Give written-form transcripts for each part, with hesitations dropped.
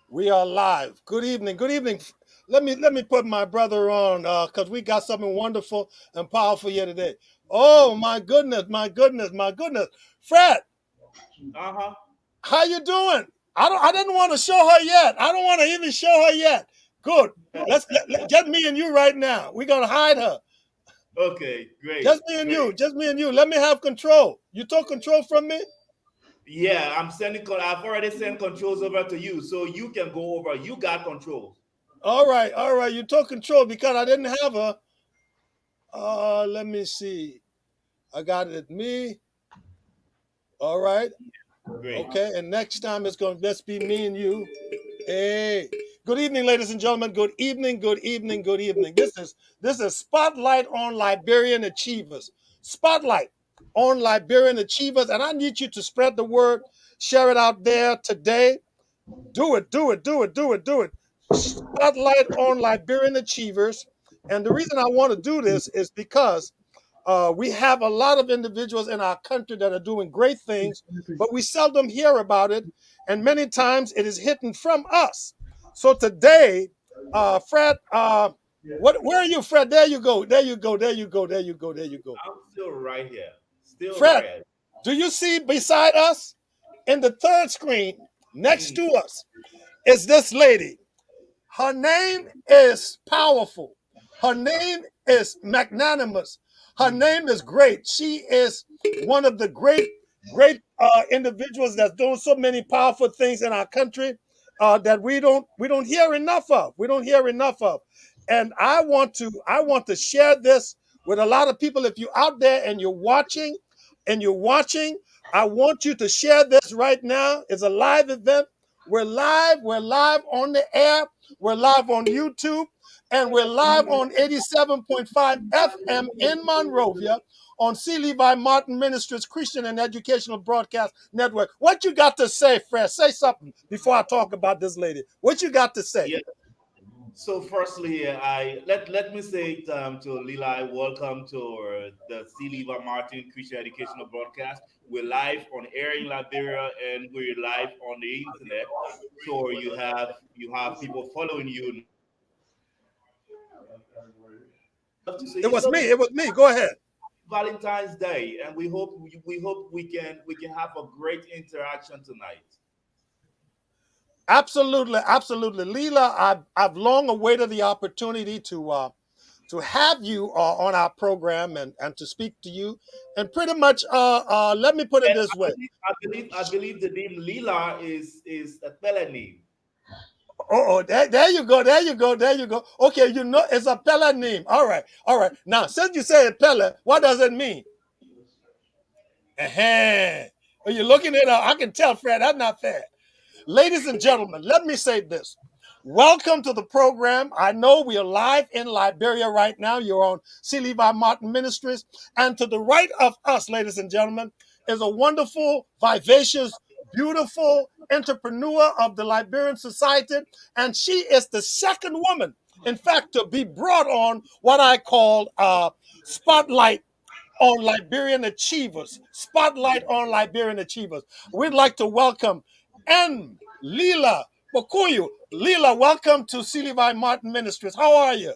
We are live. Good evening. Good evening. Let me put my brother on because we got something wonderful and powerful here today. Oh my goodness, my goodness, my goodness. Fred, Uh-huh. how you doing? I didn't want to show her yet. I don't want to even show her yet. Good. Just me and you right now. We're gonna hide her. Okay, great, Just me and great. you. Just me and you. Let me have control. You took control from me? Yeah, I've already sent controls over to you, so you can go over. You got controls. All right, all right. You took control because I didn't have her. Let me see. I got it at me. All right. Great. Okay. And next time it's going to just be me and you. Hey. Good evening, ladies and gentlemen. Good evening. Good evening. Good evening. This is Spotlight on Liberian Achievers. Spotlight on Liberian Achievers. And I need you to spread the word, share it out there today. Do it, do it, do it, do it, do it. Spotlight on Liberian Achievers. And the reason I want to do this is because we have a lot of individuals in our country that are doing great things, but we seldom hear about it. And many times it is hidden from us. So today, Fred, where are you, Fred? There you go. There you go. There you go. There you go. There you go. I'm still right here. Still right Fred, here. do you see beside us in the third screen next Mm, to us is this lady? Her name is powerful. Her name is magnanimous. Her mm. name is great. She is one of the great individuals that's doing so many powerful things in our country that we don't hear enough of. We don't hear enough of. And I want to share this with a lot of people. If you're out there and you're watching, I want you to share this right now. It's a live event. We're live. We're live on the air. We're live on YouTube, and we're live on 87.5 FM in Monrovia on C. Levi Martin Ministries Christian and Educational Broadcast Network. What you got to say, Fred? Say something before I talk about this lady. What you got to say? Yeah. So, firstly, let me say it, to Leelai, welcome to the C. Lever Martin Christian Educational Broadcast. We're live on air in Liberia, and we're live on the internet. So you have people following you now. Love to say It it's was gonna me. be It was me. Go ahead. Valentine's Day, and we hope we can have a great interaction tonight. Absolutely, absolutely, Leela. I've long awaited the opportunity to have you on our program and to speak to you. And pretty much, let me put it And this way. I believe the name Lila is a Pele name. Oh, there you go, there you go, there you go. Okay, it's a Pele name. All right, all right. Now, since you say Pele, what does it mean? uh When you're looking it up, I can tell, Fred, that's not fair. Ladies and gentlemen, let me say this. Welcome to the program. I know we are live in Liberia right now. You're on C. Levi Martin Ministries. And to the right of us, ladies and gentlemen, is a wonderful, vivacious, beautiful entrepreneur of the Liberian society. And she is the second woman, in fact, to be brought on what I call Spotlight on Liberian Achievers. Spotlight on Liberian Achievers. We'd like to welcome and Leelai Kpukuyou. Leela, welcome to C. Levi Martin Ministries. How are you?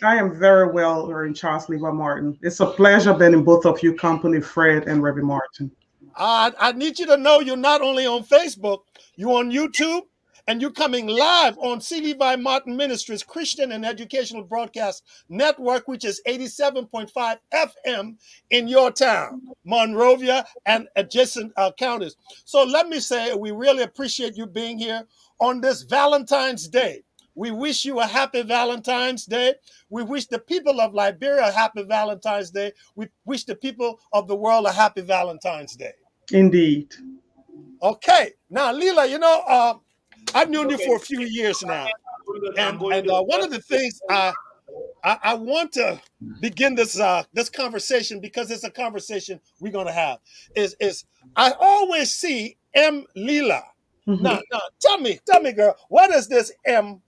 I am very well, Reverend Charles Lever Martin. It's a pleasure being in both of you company, Fred and Reverend Martin. I need you to know you're not only on Facebook, you're on YouTube, and you're coming live on C. Levi Martin Ministries Christian and Educational Broadcast Network, which is 87.5 FM in your town, Monrovia, and adjacent counties. So let me say, we really appreciate you being here on this Valentine's Day. We wish you a happy Valentine's Day. We wish the people of Liberia a happy Valentine's Day. We wish the people of the world a happy Valentine's Day. Indeed. Okay, now Leela, I've known you Okay. for a few years now, I'm and going and to one of the things I want to begin this conversation because it's a conversation we're gonna have is I always see M Leela. Mhm. Now tell me, girl, what does this M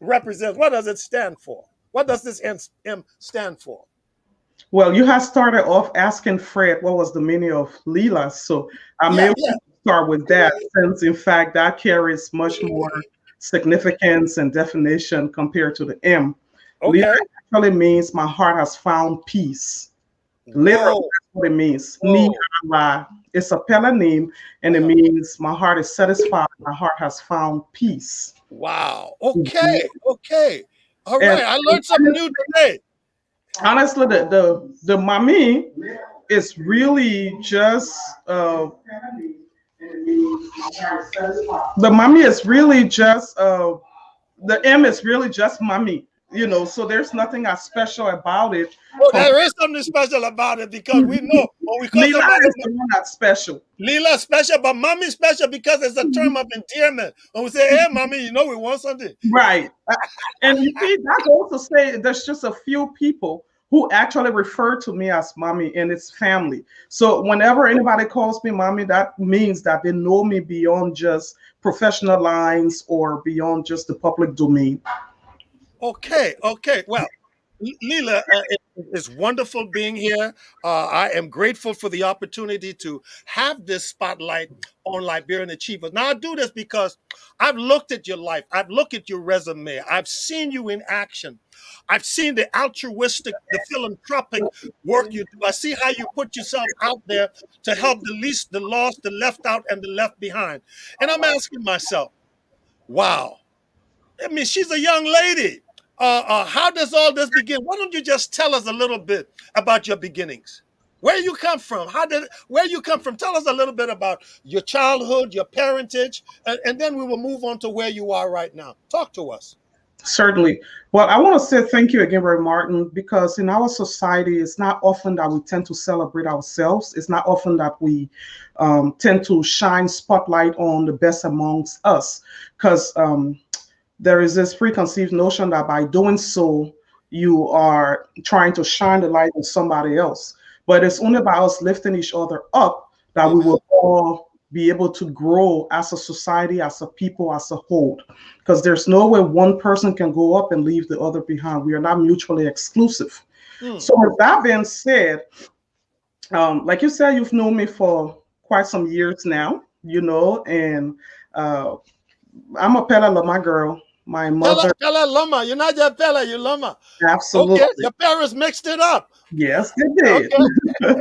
represent? What does it stand for? What does this M stand for? Well, you have started off asking Fred what was the meaning of Leela, so I may Yeah, want yeah. to start with that, since in fact that carries much more significance and definition compared to the M. Leelai Okay. actually means my heart has found peace. Literally, Whoa. that's what it means. Ni Whoa. Ala. It's a Pella name, and it Uh-huh. means my heart is satisfied. My heart has found peace. Wow. Mhm. Okay. Okay. All And right. I learned something new today. honestly, the mommy is really just the mommy is really just the M is really just mommy. So there's nothing as special about it. Oh, there is something special about it because we know when we call Leela somebody is the one that's special. Leela special, but mommy special because it's a term of endearment. When we say, hey, mommy, we want something. Right. And you see, that goes to say there's just a few people who actually refer to me as mommy, and it's family. So whenever anybody calls me mommy, that means that they know me beyond just professional lines or beyond just the public domain. Okay, okay. Well, Leela, it's wonderful being here. I am grateful for the opportunity to have this spotlight on Liberian achievers. Now, I do this because I've looked at your life, I've looked at your resume, I've seen you in action, I've seen the altruistic, the philanthropic work you do. I see how you put yourself out there to help the least, the lost, the left out, and the left behind. And I'm asking myself, wow. I mean, she's a young lady. How does all this begin? Why don't you just tell us a little bit about your beginnings? Where you come from? Where you come from? Tell us a little bit about your childhood, your parentage, and then we will move on to where you are right now. Talk to us. Certainly. Well, I want to say thank you again, Ray Martin, because in our society, it's not often that we tend to celebrate ourselves. It's not often that we tend to shine spotlight on the best amongst us, because there is this preconceived notion that by doing so, you are trying to shine the light on somebody else. But it's only by us lifting each other up that we Amen. will all be able to grow as a society, as a people, as a whole. Because there's no way one person can go up and leave the other behind. We are not mutually exclusive. Hmm. So, with that being said, like you said, you've known me for quite some years now, and uh, I'm a Pella Lama girl. My Pella, mother, Pella Lama. You're not just Pella, you're Lama. Okay, absolutely. your parents mixed it up. Yes, they did. Okay.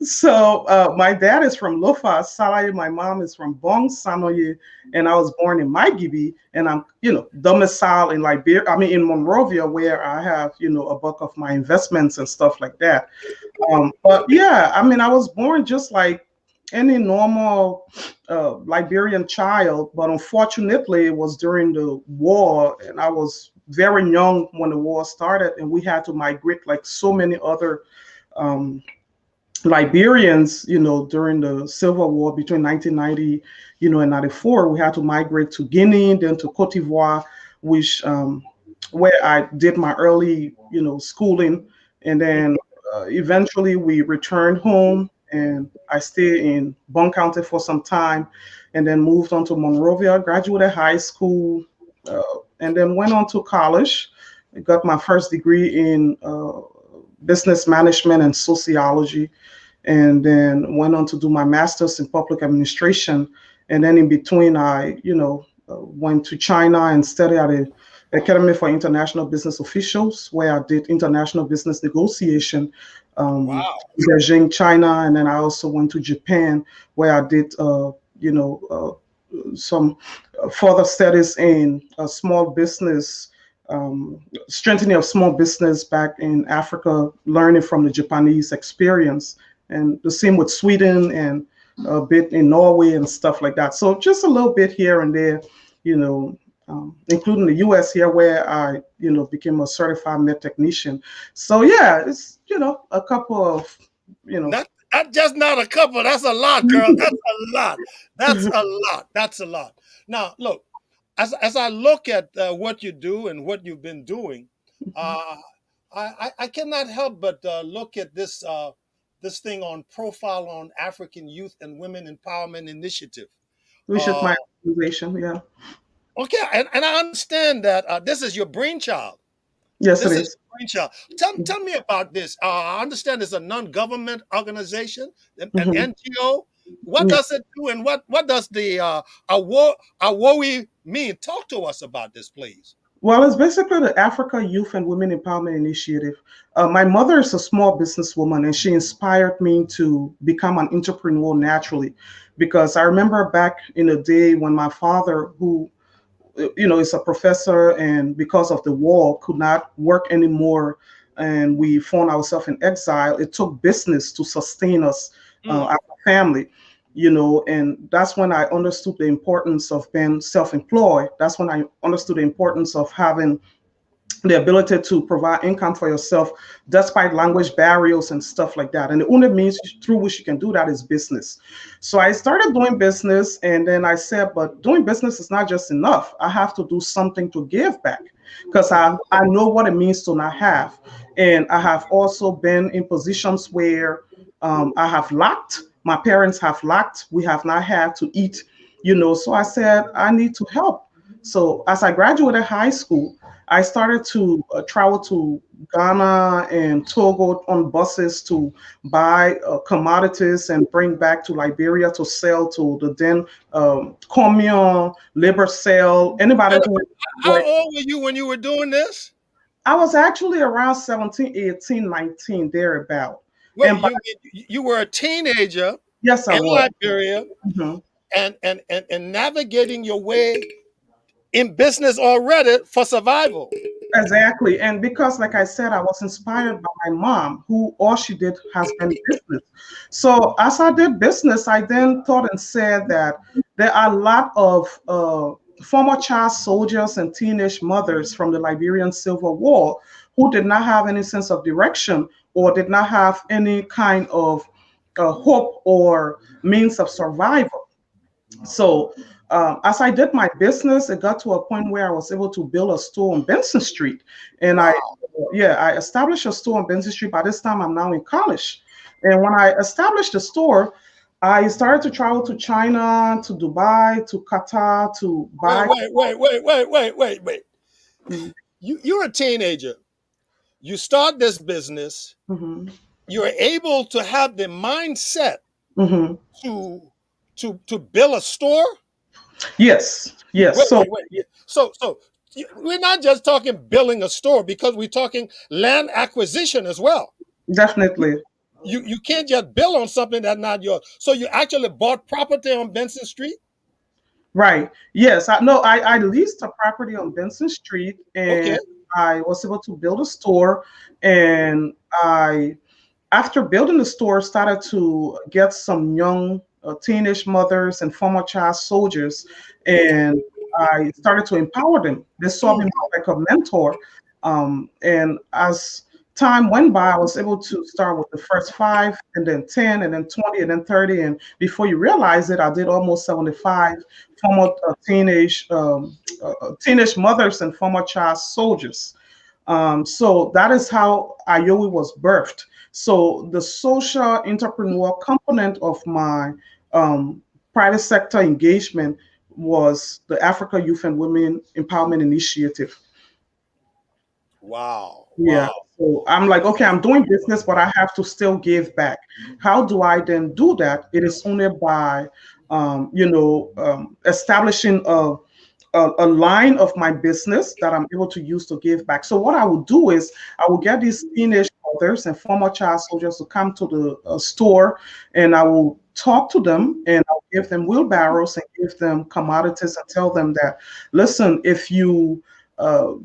So my dad is from Lofa, Salaye. My mom is from Bong Sanoye, and I was born in Maigibi, and I'm, domicile in Liberia. I mean, in Monrovia, where I have, a bulk of my investments and stuff like that. But yeah, I mean, I was born just like any normal Liberian child, but unfortunately, it was during the war, and I was very young when the war started, and we had to migrate like so many other um, Liberians, during the Civil War between 1990, and 94. We had to migrate to Guinea, then to Cote d'Ivoire, which where I did my early, schooling, and then eventually we returned home, and I stayed in Bon County for some time, and then moved on to Monrovia, graduated high school, uh, and then went on to college. I got my first degree in business management and sociology, and then went on to do my master's in public administration. And then in between, I, went to China and studied at the Academy for International Business Officials, where I did international business negotiation Wow. in Beijing, China. And then I also went to Japan, where I did, some further studies in small business, strengthening of small business back in Africa, learning from the Japanese experience. And the same with Sweden and a bit in Norway and stuff like that. So just a little bit here and there, including the US here where I, became a certified med technician. So yeah, it's, a couple of, Not just not a couple. That's a lot, girl. That's a lot. That's a lot. That's a lot. Now, look, as I look at what you do and what you've been doing, uh, I cannot help but look at this thing on profile on African Youth and Women Empowerment Initiative. which is Uh, my organization. Yeah. okay, and I understand that this is your brainchild. Yes, it This is is. your brainchild. Tell me about this. I understand it's a non-government organization, an Mhm. NGO. What Yeah. does it do, and what does the Awowi mean? Talk to us about this, please. Well, it's basically the Africa Youth and Women Empowerment Initiative. My mother is a small businesswoman, and she inspired me to become an entrepreneur naturally. Because I remember back in the day when my father, who is a professor, and because of the war, could not work anymore, and we found ourselves in exile. It took business to sustain us, Mm. our family. And that's when I understood the importance of being self-employed. That's when I understood the importance of having the ability to provide income for yourself despite language barriers and stuff like that. And the only means through which you can do that is business. So I started doing business, and then I said, but doing business is not just enough. I have to do something to give back, because I know what it means to not have. And I have also been in positions where I have lacked. My parents have lacked. We have not had to eat, So I said, I need to help. So as I graduated high school, I started to travel to Ghana and Togo on buses to buy commodities and bring back to Liberia to sell to the then commune, labor sale, anybody And who how were. old were you when you were doing this? I was actually around 17, 18, 19, thereabout. Wait, And by, you were a teenager yes, I in was. Liberia, Mhm. and navigating your way in business already for survival. Exactly. And because, like I said, I was inspired by my mom, who all she did has been business. So as I did business, I then thought and said that there are a lot of former child soldiers and teenage mothers from the Liberian Civil War who did not have any sense of direction, or did not have any kind of hope or means of survival. So as I did my business, it got to a point where I was able to build a store on Benson Street, and Wow. I established a store on Benson Street. By this time, I'm now in college, and when I established the store, I started to travel to China, to Dubai, to Qatar to Wait, buy. wait, wait, wait, wait, wait, wait, wait. Mhm, You're a teenager. You start this business. mhm, You're able to have the mindset mhm. to to build a store. Yes, yes. Wait, So wait, wait. Yeah. So we're not just talking building a store, because we're talking land acquisition as well. You, definitely. you can't just build on something that's not yours. So you actually bought property on Benson Street. Right. Yes. I leased a property on Benson Street, Okay. and I was able to build a store. And I, after building the store, started to get some young teenage mothers and former child soldiers, and I started to empower them. They saw me Mm. more like a mentor. And as time went by, I was able to start with the first five, and then 10, and then 20, and then 30. And before you realize it, I did almost 75 former teenage mothers and former child soldiers. So that is how IOE was birthed. So the social entrepreneur component of my um, private sector engagement was the Africa Youth and Women Empowerment Initiative. Wow. Yeah. Wow. So I'm like, okay, I'm doing business, but I have to still give back. How do I then do that? It is only by, establishing a line of my business that I'm able to use to give back. So what I would do is I will get these teenage mothers and former child soldiers to come to the store, and I will talk to them, and I'll give them wheelbarrows and give them commodities and tell them that, listen, if you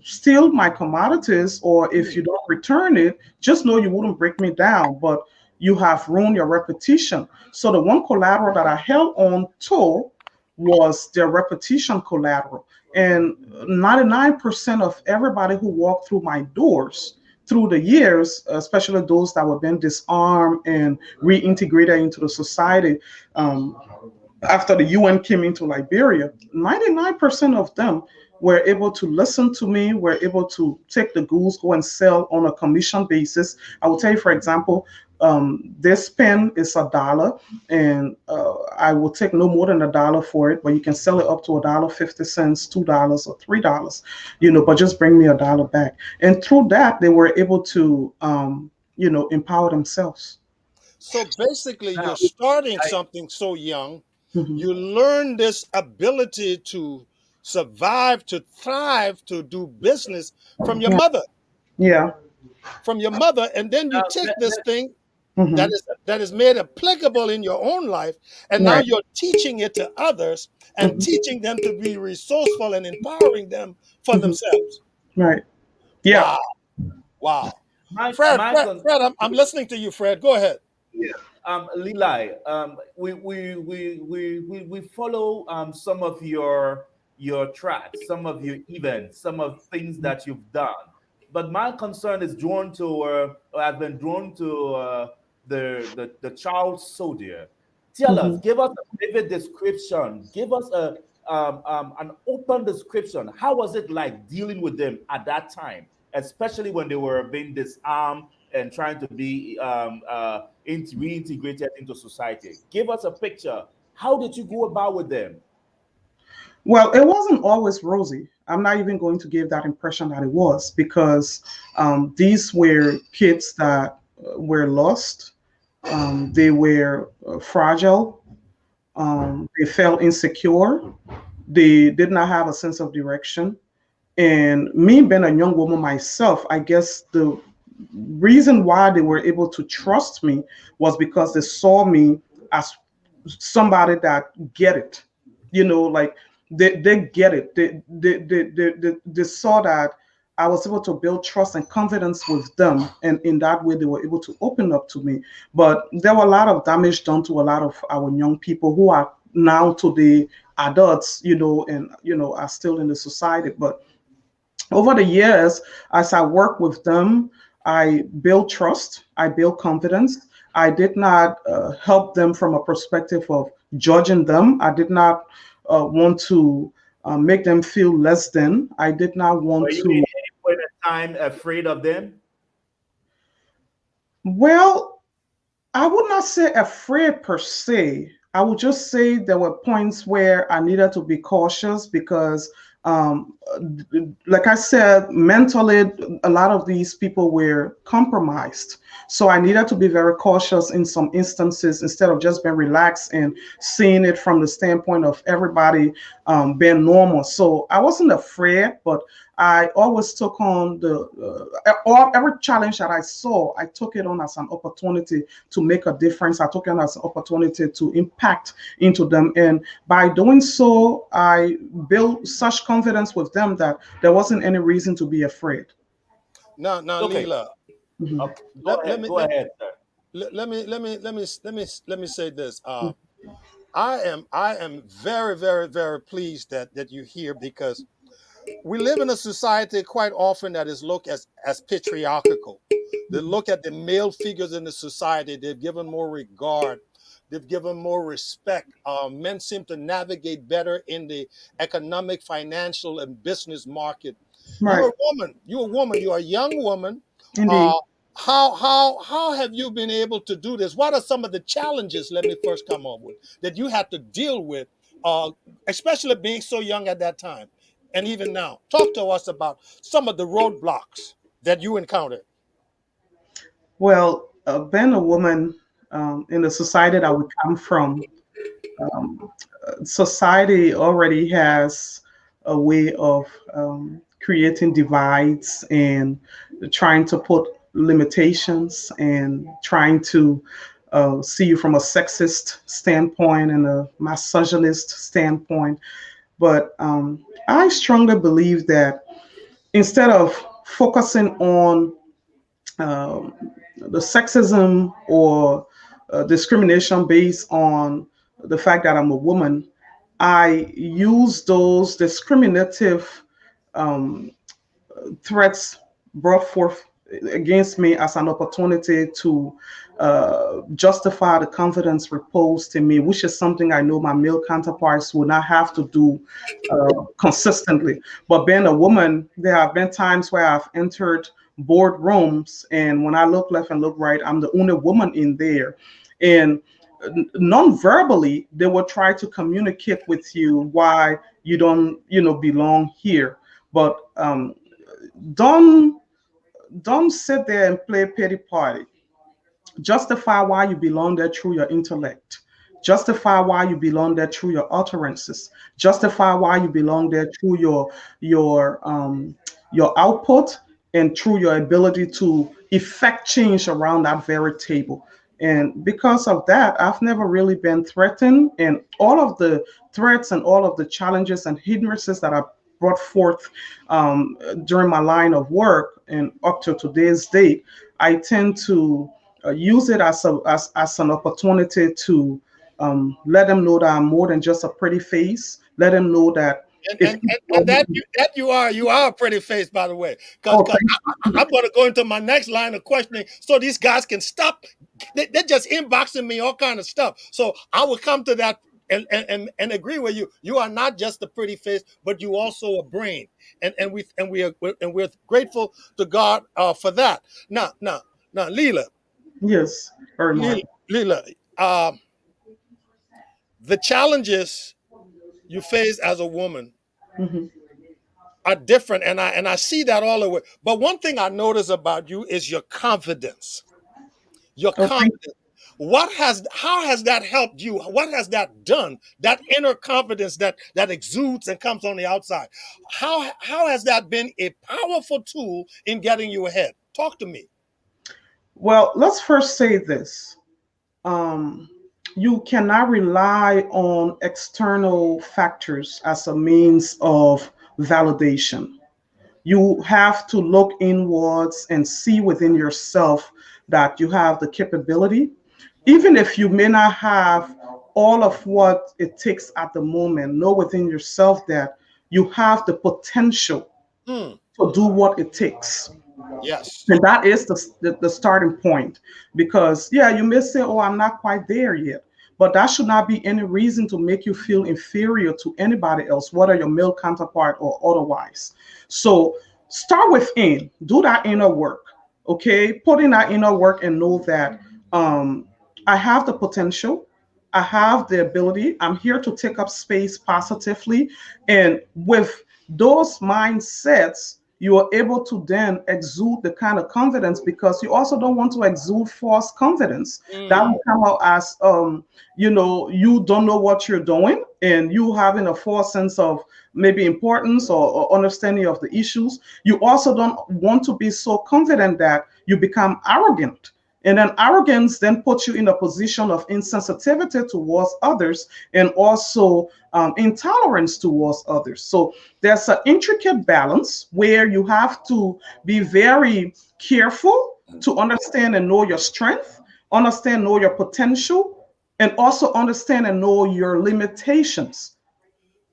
steal my commodities, or if you don't return it, just know you wouldn't break me down, but you have ruined your reputation. So the one collateral that I held on to was their repetition collateral. And 99% of everybody who walked through my doors through the years, especially those that were being disarmed and reintegrated into the society, um, after the UN came into Liberia, 99% of them were able to listen to me, were able to take the goods, go and sell on a commission basis. I will tell you, for example, this pen is $1, and I will take no more than $1 for it, but you can sell it up to $1.50, $2, or $3, but just bring me $1 back. And through that, they were able to, empower themselves. So basically, Now, you're starting I, something so young. Mhm. You learn this ability to survive, to thrive, to do business from your Yeah. mother, Yeah. and then you now take this thing Hmm. that is made applicable in your own life, and now Right. you're teaching it to others and Hmm. teaching them to be resourceful and empowering them for Hmm. themselves. Right. Yeah. Wow, wow. my Fred, my Fred, con- Fred, I'm listening to you, Fred. Go ahead. Yeah. Leelai, we follow some of your tracks, some of your events, some of things that you've done. But my concern is drawn to, or I've been drawn to the child soldier. Tell us, Hmm. give us a vivid description, give us an open description. How was it like dealing with them at that time, especially when they were being disarmed and trying to be reintegrated into society? Give us a picture. How did you go about with them? Well, it wasn't always rosy. I'm not even going to give that impression that it was, because these were kids that were lost. They were fragile. They felt insecure. They did not have a sense of direction. And me being a young woman myself, I guess the reason why they were able to trust me was because they saw me as somebody that get it. Like they get it. They saw that I was able to build trust and confidence with them, and in that way they were able to open up to me. But there were a lot of damage done to a lot of our young people who are now today adults, and are still in the society. But over the years, as I work with them, I build trust, I build confidence. I did not help them from a perspective of judging them. I did not want to make them feel less than. I did not Were want you to. at any point in time afraid of them? Well, I would not say afraid per se. I would just say there were points where I needed to be cautious because, like I said, mentally, a lot of these people were compromised. So I needed to be very cautious in some instances instead of just being relaxed and seeing it from the standpoint of everybody being normal. So I wasn't afraid, but I always took on every challenge that I saw, I took it on as an opportunity to make a difference. I took it as an opportunity to impact into them. And by doing so, I built such confidence with them that there wasn't any reason to be afraid. Now, Okay. Leela, Mhm. Okay. Go let ahead. me Go ahead, sir. let me say this. I am very, very, very pleased that you're here, because we live in a society quite often that is looked as patriarchal. They look at the male figures in the society. They've given more regard. They've given more respect. Men seem to navigate better in the economic, financial, and business market. Right. You're a woman. You're a woman. You're a young woman. Indeed. Uh, how have you been able to do this? What are some of the challenges? Let me first come up with that you had to deal with, uh, especially being so young at that time, and even now. Talk to us about some of the roadblocks that you encountered. Well, being a woman in the society that we come from, um, society already has a way of creating divides and trying to put limitations and trying to see you from a sexist standpoint and a misogynist standpoint. But I strongly believe that instead of focusing on um, the sexism or discrimination based on the fact that I'm a woman, I use those discriminative um, threats brought forth against me as an opportunity to justify the confidence reposed in me, which is something I know my male counterparts will not have to do consistently. But being a woman, there have been times where I've entered boardrooms, and when I look left and look right, I'm the only woman in there. And non-verbally, they will try to communicate with you why you don't, belong here. But don't don't sit there and play pity party. Justify why you belong there through your intellect. Justify why you belong there through your utterances. Justify why you belong there through your output and through your ability to effect change around that very table. And because of that, I've never really been threatened. And all of the threats and all of the challenges and hindrances that I brought forth during my line of work and up to today's date, I tend to use it as an opportunity to let them know that I'm more than just a pretty face. Let them know that And if and, and, and that you are a pretty face, by the way. Because oh, thank I'm going to go into my next line of questioning, so these guys can stop. They're just inboxing me all kind of stuff. So I will come to that and agree with you. You are not just a pretty face, but you also a brain, and we're grateful to God for that. Now, yes, very much. Leela, the challenges you face as a woman Hmm. are different, and I see that all the way. But one thing I notice about you is your confidence. Your Oh, thank confidence. How has that helped you? What has that done? That inner confidence that exudes and comes on the outside. How has that been a powerful tool in getting you ahead? Talk to me. Well, let's first say this. Um, you cannot rely on external factors as a means of validation. You have to look inwards and see within yourself that you have the capability, even if you may not have all of what it takes at the moment. Know within yourself that you have the potential Hmm. to do what it takes. Yes. And that is the starting point. Because, yeah, you may say, oh, I'm not quite there yet. But that should not be any reason to make you feel inferior to anybody else, whether your male counterpart or otherwise. So start within, do that inner work. Okay. Put in that inner work and know that um, I have the potential. I have the ability. I'm here to take up space positively. And with those mindsets, you are able to then exude the kind of confidence, because you also don't want to exude false confidence that Mm. will come out as you don't know what you're doing, and you having a false sense of maybe importance or understanding of the issues. You also don't want to be so confident that you become arrogant, and then arrogance then puts you in a position of insensitivity towards others, and also intolerance towards others. So there's an intricate balance where you have to be very careful to understand and know your strength, understand, know your potential, and also understand and know your limitations.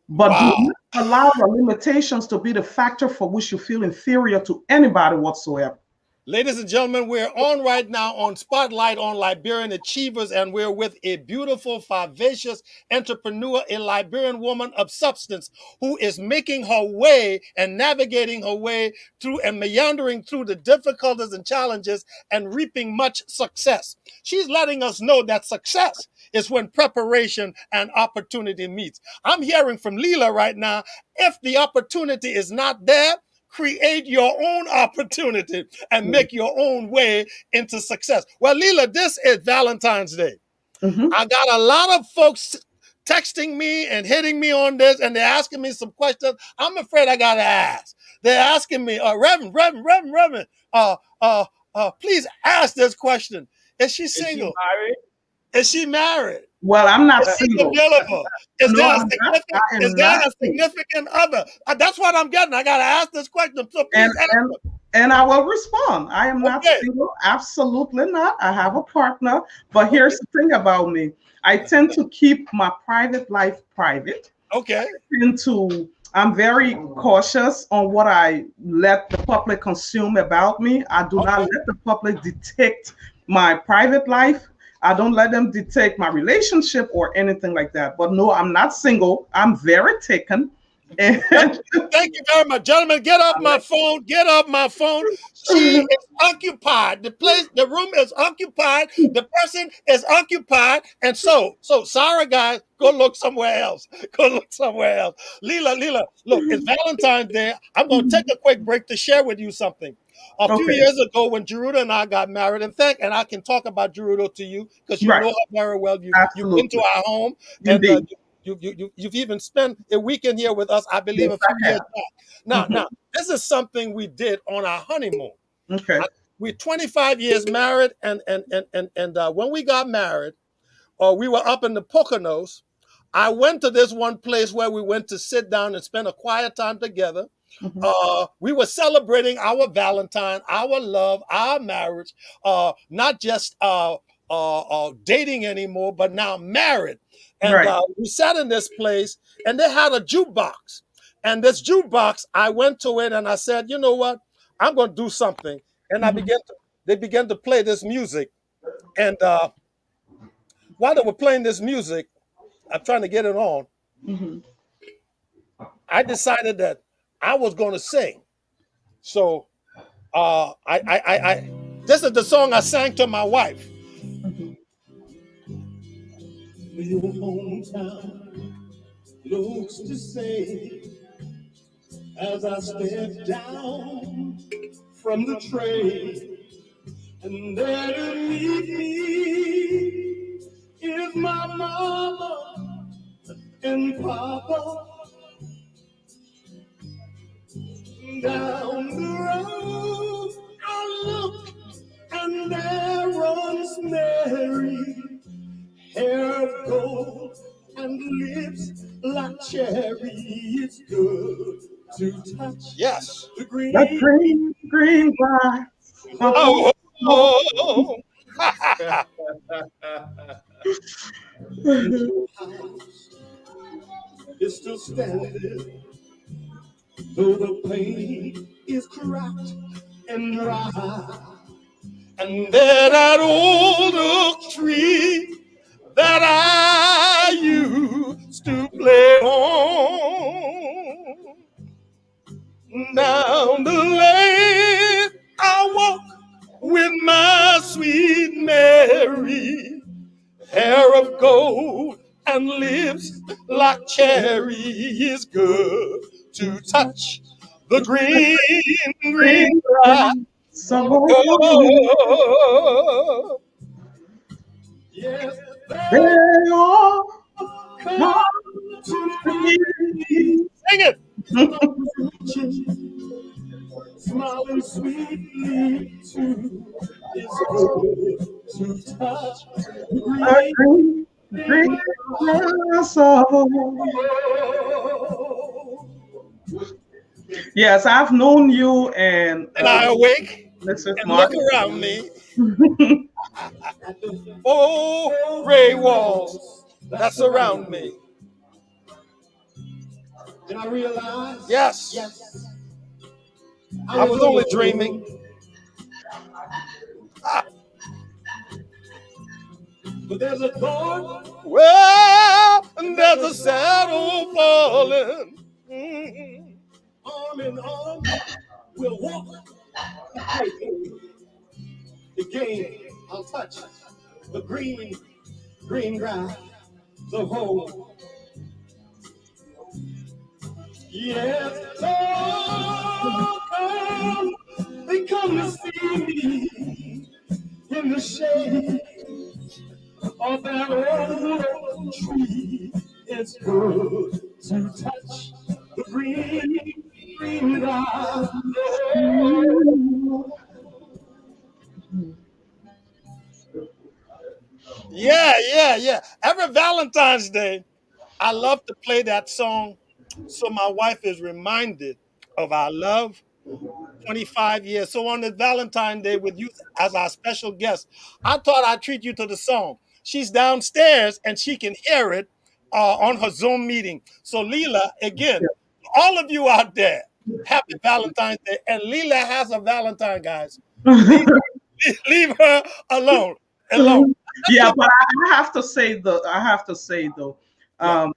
But do Wow. not allow your limitations to be the factor for which you feel inferior to anybody whatsoever. Ladies and gentlemen, we're on right now on Spotlight on Liberian Achievers, and we're with a beautiful, vivacious entrepreneur, a Liberian woman of substance who is making her way and navigating her way through and meandering through the difficulties and challenges and reaping much success. She's letting us know that success is when preparation and opportunity meets. I'm hearing from Leela right now, if the opportunity is not there, create your own opportunity and make your own way into success. Well, Leela, this is Valentine's Day. Mhm. I got a lot of folks texting me and hitting me on this, and they're asking me some questions. I'm afraid I gotta ask. They're asking me, Reverend, please ask this question. Is she Is she single? married? Is she married? Well, I'm not Is she single. available? Is No, there a I'm not. significant? I Is am there not a single. significant other? That's what I'm getting. I gotta ask this question. So And please answer. and I will respond. I am not Okay. single. Absolutely not. I have a partner. But Okay. here's the thing about me. I tend to keep my private life private. Okay. I'm very cautious on what I let the public consume about me. I do not Okay. let the public dictate my private life. I don't let them dictate my relationship or anything like that. But no, I'm not single. I'm very taken. And Thank you very much, gentlemen. Get off my phone. Get off my phone. She is occupied. The room is occupied. The person is occupied. And so sorry, guys. Go look somewhere else. Go look somewhere else. Leela, look, it's Valentine's Day. I'm going to take a quick break to share with you something. A few okay, years ago, when Gerudo and I got married, and I can talk about Gerudo to you because you right, know her very well. You've been to absolutely, our home, and indeed, you've even spent a weekend here with us, I believe, yes, a I few years have. back. Now, Hmm. this is something we did on our honeymoon. Okay. I, we're 25 years married, and when we got married, or we were up in the Poconos, I went to this one place where we went to sit down and spend a quiet time together. Hmm. We were celebrating our Valentine, our love, our marriage, not just dating anymore, but now married. And Right. we sat in this place, and they had a jukebox. And this jukebox, I went to it, and I said, you know what? I'm going to do something. And Hmm. they began to play this music. And while they were playing this music, I'm trying to get it on. Hmm. I decided that I was going to sing. So this is the song I sang to my wife. Hmm. Your hometown looks the same as I step down from the train, and there to meet me is my mama and papa. Down the road I look, and there runs Mary, hair of gold and lips like cherry. It's good to touch. Yes. The The green. green, green grass of Oh, home. oh, Mhm. house is still standing, though the paint is cracked and dry. And there that old oak tree that I used to play on. Down the lane I walk with my sweet Mary, hair of gold and lips like cherry is good to touch the green, green Green grass. grass of home. Oh, yes, They they all come come to to me. me. Sing it. Reaching, smiling sweetly too. It's good to touch the A green, green, green green grass of home. grass. Yes, I've known you and And I awake Mrs. and look Martin. around me at the four gray walls that surround me. And I realized, yes, I was only dreaming. Ah, but there's a thorn. Well, and there's a shadow falling. Mhm. Arm in arm, we'll walk the game. I'll touch the green, green grass, the whole. Yes, oh, come, they come to see me in the shade of that old tree. It's good to touch the green, green grass. Yeah. Every Valentine's Day, I love to play that song so my wife is reminded of our love 25 years. So on this Valentine's Day with you as our special guest, I thought I'd treat you to the song. She's downstairs and she can hear it on her Zoom meeting. So Leela, again, all of you out there, happy Valentine's Day. And Leela has a Valentine, guys. Leave, leave her alone. Alone. Let's Yeah, get but I have to say though, yeah.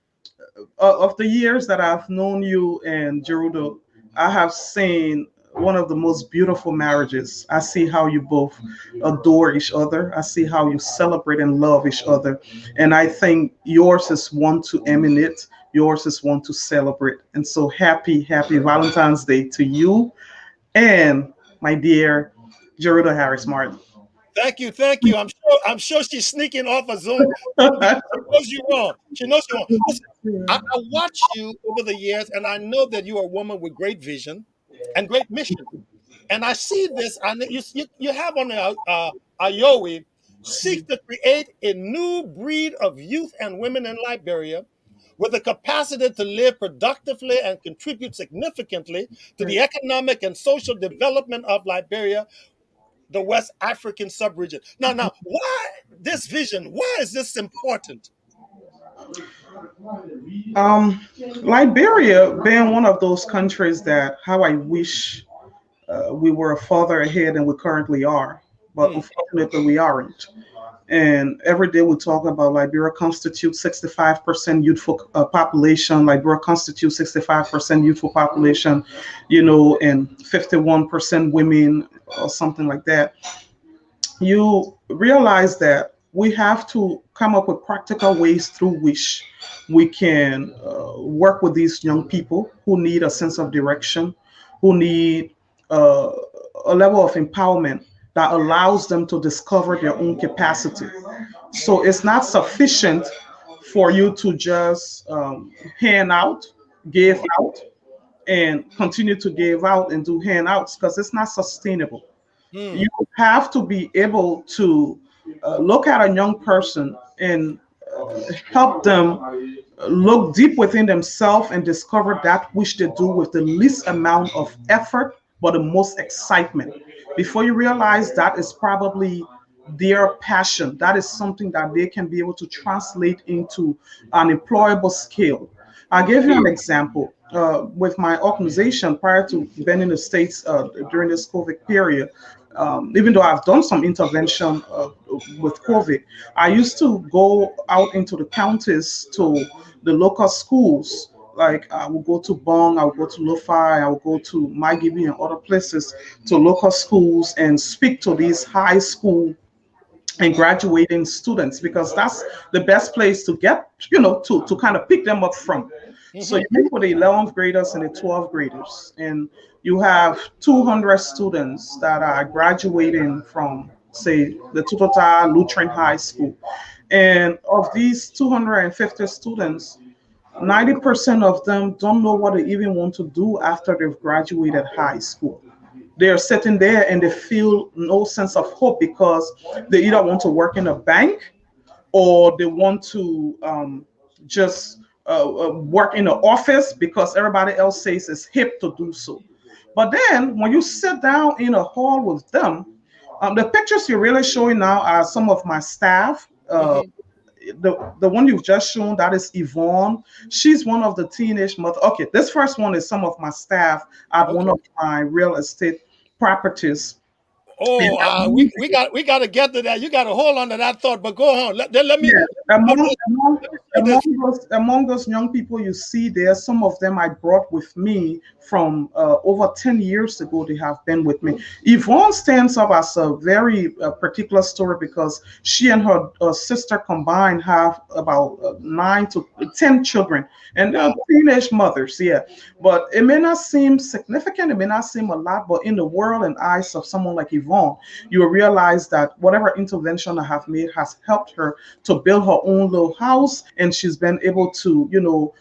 of the years that I've known you and Gerudo, I have seen one of the most beautiful marriages. I see how you both adore each other. I see how you celebrate and love each other. And I think yours is one to emanate, yours is one to celebrate. And so happy Valentine's Day to you and my dear Gerudo Harris Martin. Thank you, thank you. I'm sure she's sneaking off a Zoom because she knows you're wrong. She knows you're wrong. Listen, I watched you over the years, and I know that you are a woman with great vision and great mission. And I see this. I know you have on the Iowa seek to create a new breed of youth and women in Liberia with the capacity to live productively and contribute significantly to the economic and social development of Liberia, the West African subregion. Now, why this vision? Why is this important? Liberia being one of those countries that how I wish we were farther ahead than we currently are, but Mm, unfortunately we aren't. And every day we talk about Liberia constitutes 65% youthful population. Liberia constitutes 65% youthful population, and 51% women or something like that. You realize that we have to come up with practical ways through which we can work with these young people who need a sense of direction, who need uh, a level of empowerment that allows them to discover their own capacity. So it's not sufficient for you to just hand out, give mm, out, and continue to give out and do handouts because it's not sustainable. You mm, have to be able to look at a young person and help them look deep within themselves and discover that which they do with the least amount of effort but the most excitement. Before you realize that is probably their passion, that is something that they can be able to translate into an employable skill. I'll give you an example. With my organization prior to being in the States during this COVID period, even though I've done some intervention with COVID, I used to go out into the counties to the local schools. Like I will go to Bong, I will go to Lofi, I will go to Maigibi and other places to local schools and speak to these high school and graduating students because that's the best place to get, to kind of pick them up from. So mhm. you meet with the 11th graders and the 12th graders, and you have 200 students that are graduating from, say, the Tutota Lutheran High School. And of these 250 students, 90% of them don't know what they even want to do after they've graduated high school. They're sitting there and they feel no sense of hope because they either want to work in a bank or they want to just work in an office because everybody else says it's hip to do so. But then when you sit down in a hall with them, the pictures you're really showing now are some of my staff. Mhm. The one you've just shown, that is Yvonne. She's one of the teenage mother. Okay, this first one is some of my staff at one Okay. of my real estate properties. Oh, we got to get to that. You got to hold on to that thought. But go on. Let me Yeah, let among me, among let me share this. among those young people you see there, some of them I brought with me from over 10 years ago. They have been with me. Yvonne stands up as a very particular story because she and her sister combined have about 9 to 10 children, and they're Wow. teenage mothers. Yeah, but it may not seem significant. It may not seem a lot, but in the world and eyes of someone like Yvonne, you will realize that whatever intervention I have made has helped her to build her own little house, and she's been able to,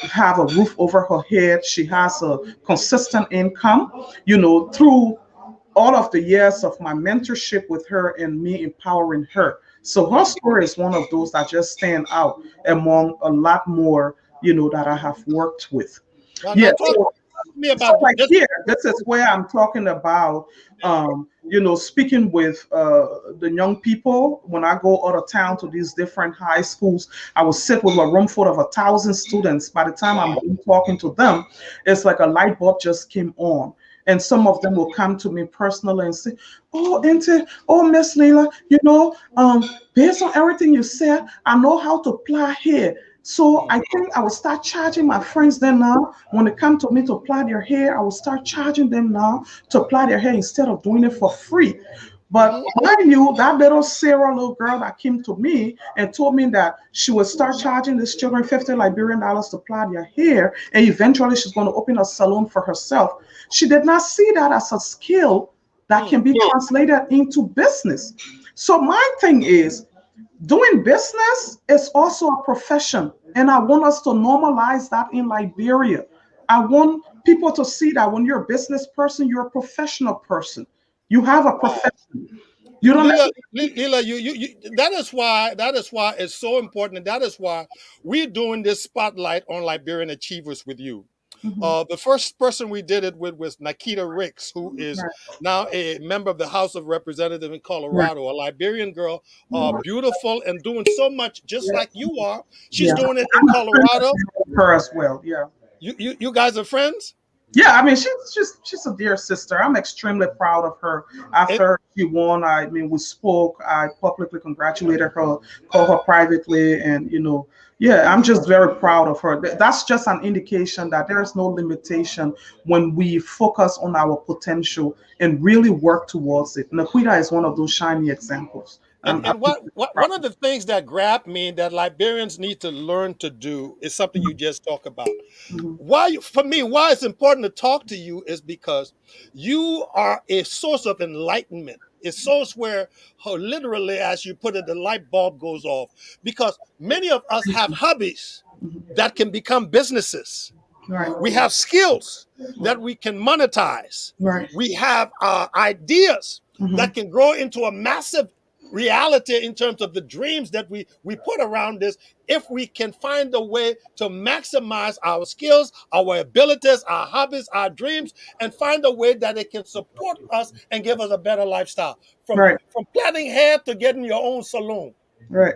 have a roof over her head. She has a consistent income, through all of the years of my mentorship with her and me empowering her. So her Mm. story is one of those that just stand out among a lot more, that I have worked with. Now Yeah. talk to me So about like this. here, this is where I'm talking about, speaking with the young people. When I go out of town to these different high schools, I will sit with a room full of 1,000 students. By the time I'm Wow. done talking to them, it's like a light bulb just came on. And some of them will come to me personally and say, "Oh, Auntie, oh, Miss Leela, based on everything you said, I know how to apply here. So Mm, I think I will start charging my friends then now. When they come to me to plait their hair, I will start charging them now to plait their hair instead of doing it for free. But mhm, mind you, that little Sarah little girl that came to me and told me that she would start charging these children 50 Liberian dollars to plait their hair, and eventually she's going to open a salon for herself. She did not see that as a skill that mm. can be translated into business. So my thing is, doing business is also a profession, and I want us to normalize that in Liberia. I want people to see that when you're a business person, you're a professional person. You have a Wow. profession. You don't Leela, necessarily. Leela, that is why it's so important, and that is why we're doing this spotlight on Liberian achievers with you. Mhm. The first person we did it with was Nikita Ricks, who is Right, now a member of the House of Representatives in right. Colorado, a Liberian girl, beautiful and doing so much just like you are. She's Yeah, doing it in I'm a friend Colorado. of her as well. Yeah. You guys are friends? Yeah, I mean, she's a dear sister. I'm extremely proud of her. It, After she won, I mean, we spoke. I publicly congratulated her, called her privately, and yeah, I'm just very proud of her. That's just an indication that there is no limitation when we focus on our potential and really work towards it. Naquita is one of those shiny examples. I'm and just what proud. one of the things that grabbed me that Liberians need to learn to do is something you just talked about. Mhm. For me, why it's important to talk to you is because you are a source of enlightenment. A source where, literally, as you put it, the light bulb goes off. Because many of us have hobbies that can become businesses. Right, We have skills that we can monetize. right. We have ideas Hmm. that can grow into a massive reality in terms of the dreams that we put around this if we can find a way to maximize our skills, our abilities, our hobbies, our dreams, and find a way that it can support us and give us a better lifestyle. From Right, from plaiting hair to getting your own saloon, right.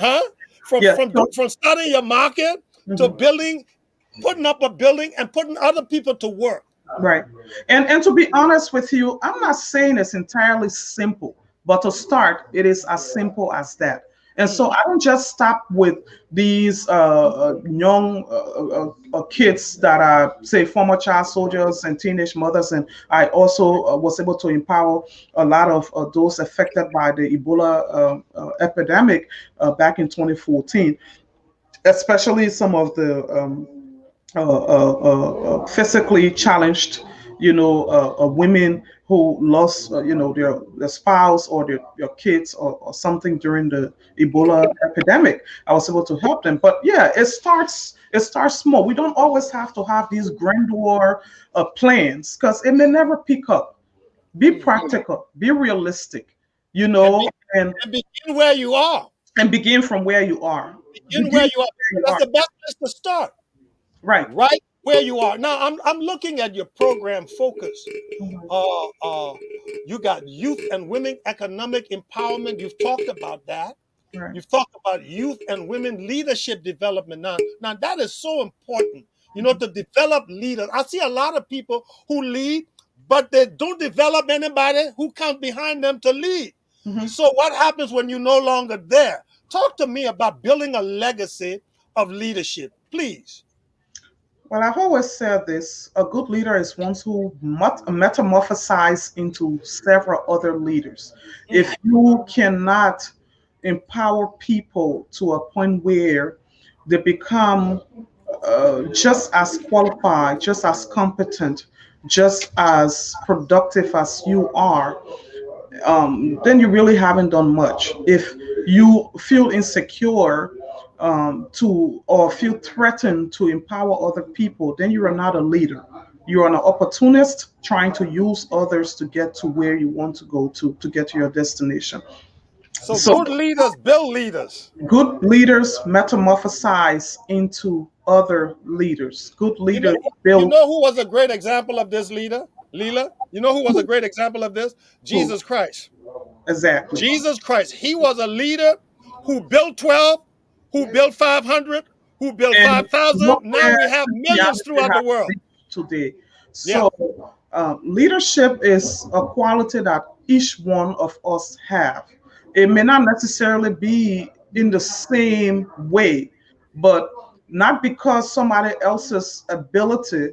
huh? From Yeah. from So, from starting your market to mhm. building, putting up a building and putting other people to work. Right. And to be honest with you, I'm not saying it's entirely simple, but to start, it is as simple as that. And so Mm. I don't just stop with these young kids that are, say, former child soldiers and teenage mothers. And I also was able to empower a lot of those affected by the Ebola epidemic back in 2014, especially some of the physically challenged, women who lost, their spouse or their kids or something during the Ebola epidemic. I was able to help them, but yeah, it starts small. We don't always have to have these grandeur plans because it may never pick up. Be Mm. practical, be realistic, and be and and begin where you are. begin from where you are. Begin Begin where you are. where you That's are. the best place to start. Right. Right where you are. Now I'm looking at your program focus. Uh uh you got youth and women economic empowerment. You've talked about that. Right. You've talked about youth and women leadership development. Now that is so important. To develop leaders. I see a lot of people who lead, but they don't develop anybody who comes behind them to lead. Mhm. So what happens when you're no longer there? Talk to me about building a legacy of leadership, please. Well, I've always said this: a good leader is one who metamorphosize into several other leaders. Mm, If you cannot empower people to a point where they become just as qualified, just as competent, just as productive as you are, then you really haven't done much. If you feel insecure to or feel threatened to empower other people, then you are not a leader. You're an opportunist trying to use others to get to where you want to go to get to your destination. So So good leaders build leaders. good leaders metamorphosize into other leaders. Good You know, leaders you build know who was a great example of this leader, Leela? You know who was a great example of this? who Jesus Christ. exactly. Jesus Christ. He was a leader who built 12, who built 500, who built And 5,000. look Now where we have millions Christianity throughout the has world. reached today. Yeah. So, leadership is a quality that each one of us have. It may not necessarily be in the same way, but not because somebody else's ability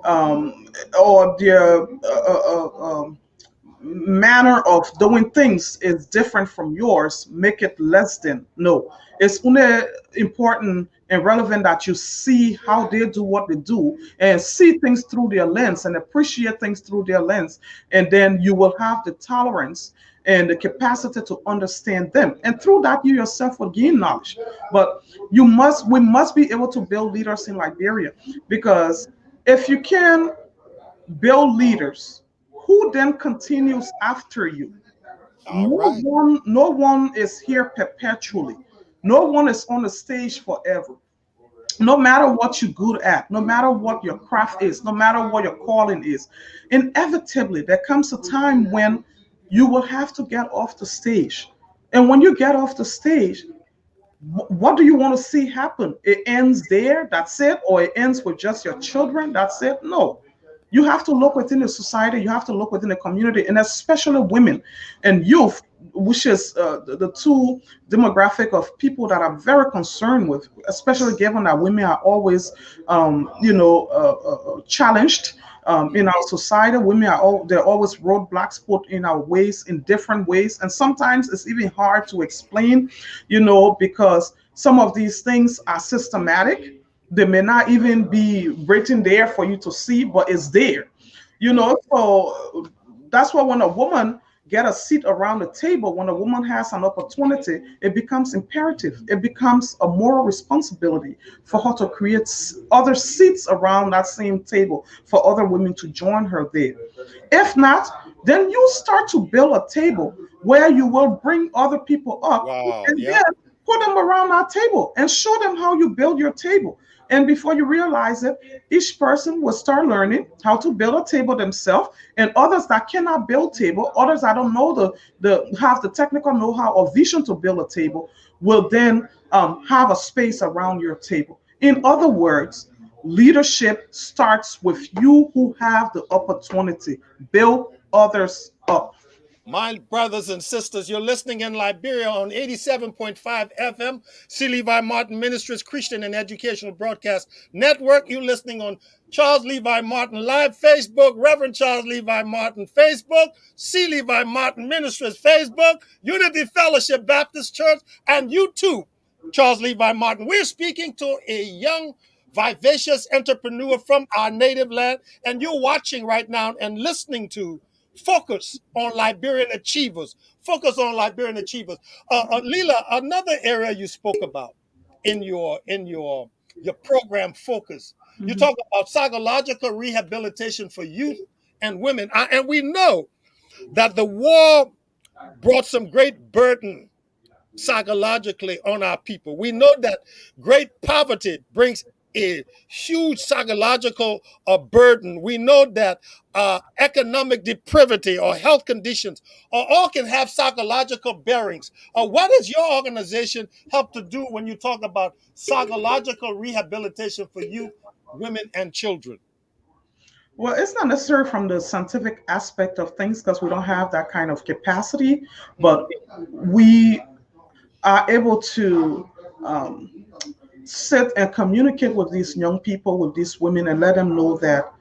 or their manner of doing things is different from yours, make it less than. No, it's only important and relevant that you see how they do what they do and see things through their lens and appreciate things through their lens. And then you will have the tolerance and the capacity to understand them. And through that, you yourself will gain knowledge. But we must be able to build leaders in Liberia, because if you can build leaders who then continues after you. All right. No one is here perpetually. No one is on the stage forever. No matter what you're good at, no matter what your craft is, no matter what your calling is, inevitably there comes a time when you will have to get off the stage. And when you get off the stage, what do you want to see happen? It ends there, that's it, or it ends with just your children, that's it? No. You have to look within the society, you have to look within the community, and especially women and youth, which is the two demographic of people that I'm very concerned with, especially given that women are always, challenged in our society. Women are there are always roadblocks put in our ways in different ways, and sometimes it's even hard to explain, because some of these things are systematic. They may not even be written there for you to see, but it's there. So that's why when a woman get a seat around the table, when a woman has an opportunity, it becomes imperative. It becomes a moral responsibility for her to create other seats around that same table for other women to join her there. If not, then you start to build a table where you will bring other people up Wow. and Yeah. then put them around that table and show them how you build your table. And before you realize it, each person will start learning how to build a table themselves, and others that cannot build table, others that don't know the have the technical know-how or vision to build a table, will then have a space around your table. In other words, leadership starts with you who have the opportunity. Build others up. My brothers and sisters, you're listening in Liberia on 87.5 FM, C. Levi Martin Ministries Christian and Educational Broadcast Network. You're listening on Charles Levi Martin Live Facebook, Reverend Charles Levi Martin Facebook, C. Levi Martin Ministries Facebook, Unity Fellowship Baptist Church, and YouTube, Charles Levi Martin. We're speaking to a young, vivacious entrepreneur from our native land, and you're watching right now and listening to Focus on Liberian Achievers. Focus on Liberian Achievers. Leela, another area you spoke about in your program Focus, you Mhm. talk about psychological rehabilitation for youth and women. And we know that the war brought some great burden psychologically on our people. We know that great poverty brings a huge psychological burden. We know that economic depravity or health conditions all can have psychological bearings. What does your organization help to do when you talk about psychological rehabilitation for youth, women, and children? Well, it's not necessary from the scientific aspect of things because we don't have that kind of capacity, Mm. but we are able to sit and communicate with these young people, with these women, and let them know that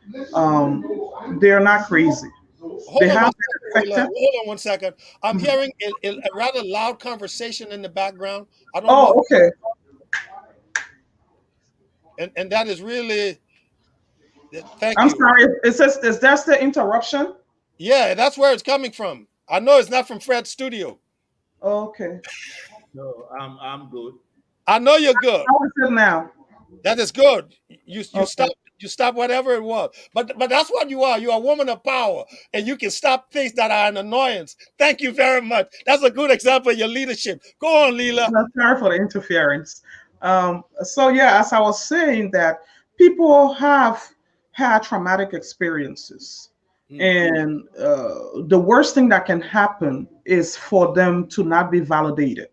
they're not crazy. They Hold on have one been second, Leela. affected. Hold on one second. I'm hearing a rather loud conversation in the background. I don't know, Oh, okay. and that is really thank I'm you. sorry. It says, is there still interruption? Yeah, that's where it's coming from. I know it's not from Fred's studio. Okay. No, I'm good. I know you're good. How is it now? That is good. You Okay. stop whatever it was. But that's what you are. You're a woman of power, and you can stop things that are an annoyance. Thank you very much. That's a good example of your leadership. Go on, Leela. No, sorry for the interference. So yeah, as I was saying, that people have had traumatic experiences, Hmm, and the worst thing that can happen is for them to not be validated,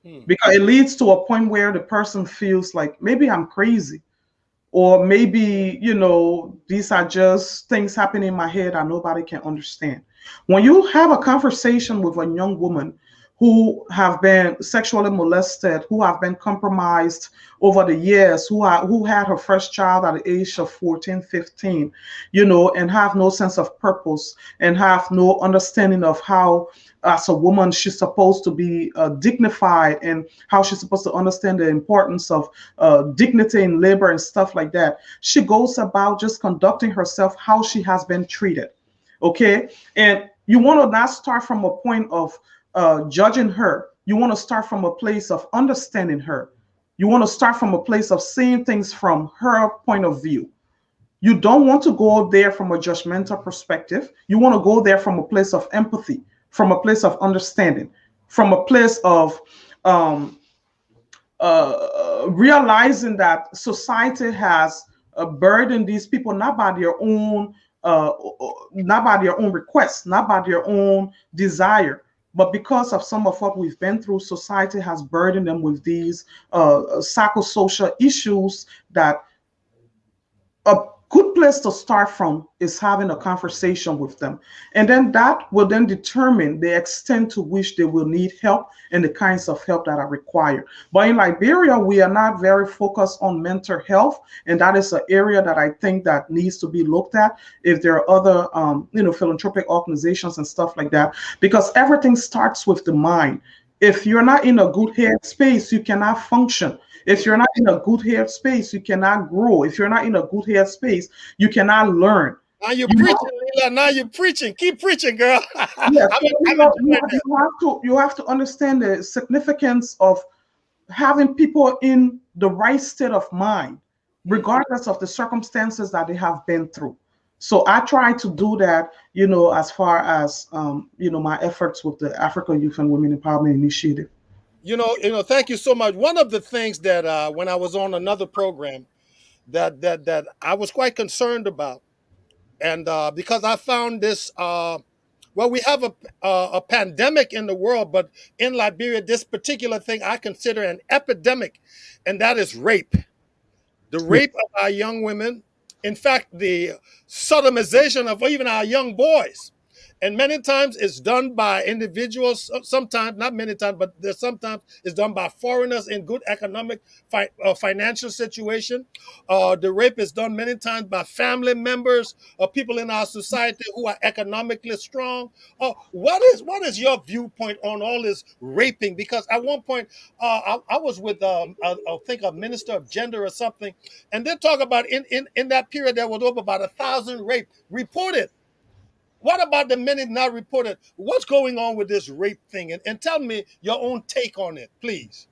hmm, because it leads to a point where the person feels like maybe I'm crazy, or maybe these are just things happening in my head that nobody can understand. When you have a conversation with a young woman who have been sexually molested, who have been compromised over the years, who had her first child at the age of 14, 15, and have no sense of purpose and have no understanding of how, as a woman, she's supposed to be dignified, and how she's supposed to understand the importance of dignity in labor and stuff like that. She goes about just conducting herself how she has been treated. Okay. And you want to not start from a point of judging her. You want to start from a place of understanding her. You want to start from a place of seeing things from her point of view. You don't want to go there from a judgmental perspective. You want to go there from a place of empathy, from a place of understanding, from a place of um, realizing that society has burdened these people not by their own not by their own request, not by their own desire, but because of some of what we've been through. Society has burdened them with these psychosocial issues that a good place to start from is having a conversation with them. And then that will then determine the extent to which they will need help and the kinds of help that are required. But in Liberia, we are not very focused on mental health. And that is an area that I think that needs to be looked at if there are other, philanthropic organizations and stuff like that, because everything starts with the mind. If you're not in a good head space, you cannot function. If you're not in a good head space, you cannot grow. If you're not in a good head space, you cannot learn. Now you're You know, preaching, Leela. Now you're preaching. Keep preaching, girl. yeah, so, I'm enjoying that. you have to understand the significance of having people in the right state of mind, regardless of the circumstances that they have been through. So I try to do that, as far as my efforts with the African Youth and Women Empowerment Initiative. Thank you so much. One of the things that when I was on another program that I was quite concerned about, and because I found this, well, we have a pandemic in the world, but in Liberia, this particular thing I consider an epidemic, and that is rape. The Yeah. rape of our young women, in fact, the sodomization of even our young boys. And many times it's done by individuals, sometimes, not many times, but there's sometimes it's done by foreigners in good economic, financial situation. The rape is done many times by family members or people in our society who are economically strong. What is your viewpoint on all this raping? Because at one point, I was with, I think, a minister of gender or something, and they talk about in that period there was over about 1,000 rape reported. What about the many not reported? What's going on with this rape thing? And tell me your own take on it, please.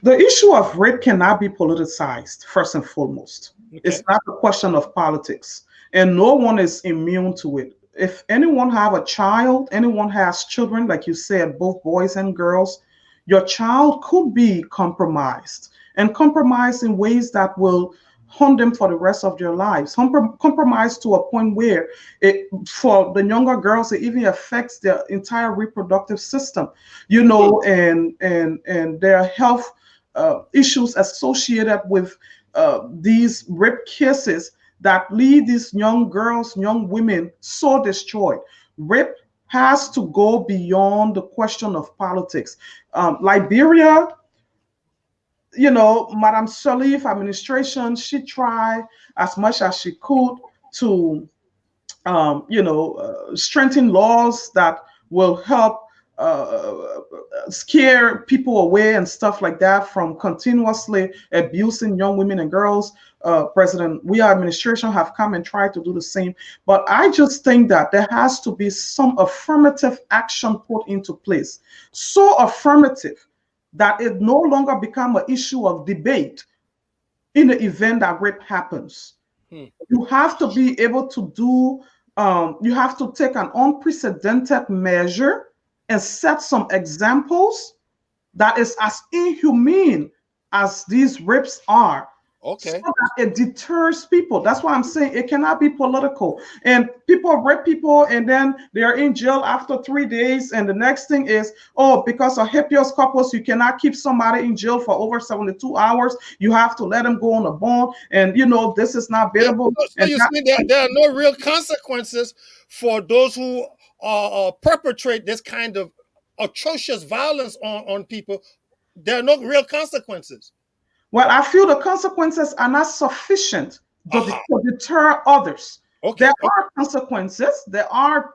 The issue of rape cannot be politicized, first and foremost. It's Okay. not a question of politics, and no one is immune to it. If anyone have a child, anyone has children, like you said, both boys and girls, your child could be compromised, and compromised in ways that will haunt them for the rest of their lives. Compromised to a point where for the younger girls, it even affects their entire reproductive system, and their health issues associated with these rape cases that leave these young girls, young women so destroyed. Rape has to go beyond the question of politics. Liberia, Madame Sirleaf administration, she tried as much as she could to strengthen laws that will help scare people away and stuff like that from continuously abusing young women and girls. Our administration have come and tried to do the same. But I just think that there has to be some affirmative action put into place. So affirmative that it no longer become an issue of debate in the event that rape happens. Hmm. You have to be able to you have to take an unprecedented measure and set some examples that is as inhumane as these rapes are, so Okay. that it deters people. That's why I'm saying it cannot be political. And people rape people and then they're in jail after 3 days. And the next thing is, oh, because of habeas corpus, you cannot keep somebody in jail for over 72 hours. You have to let them go on a bond. And, this is not bearable. So And you that, see, there are no real consequences for those who perpetrate this kind of atrocious violence on people, there are no real consequences. Well, I feel the consequences are not sufficient Aha. to deter others. There Okay. are consequences. There are,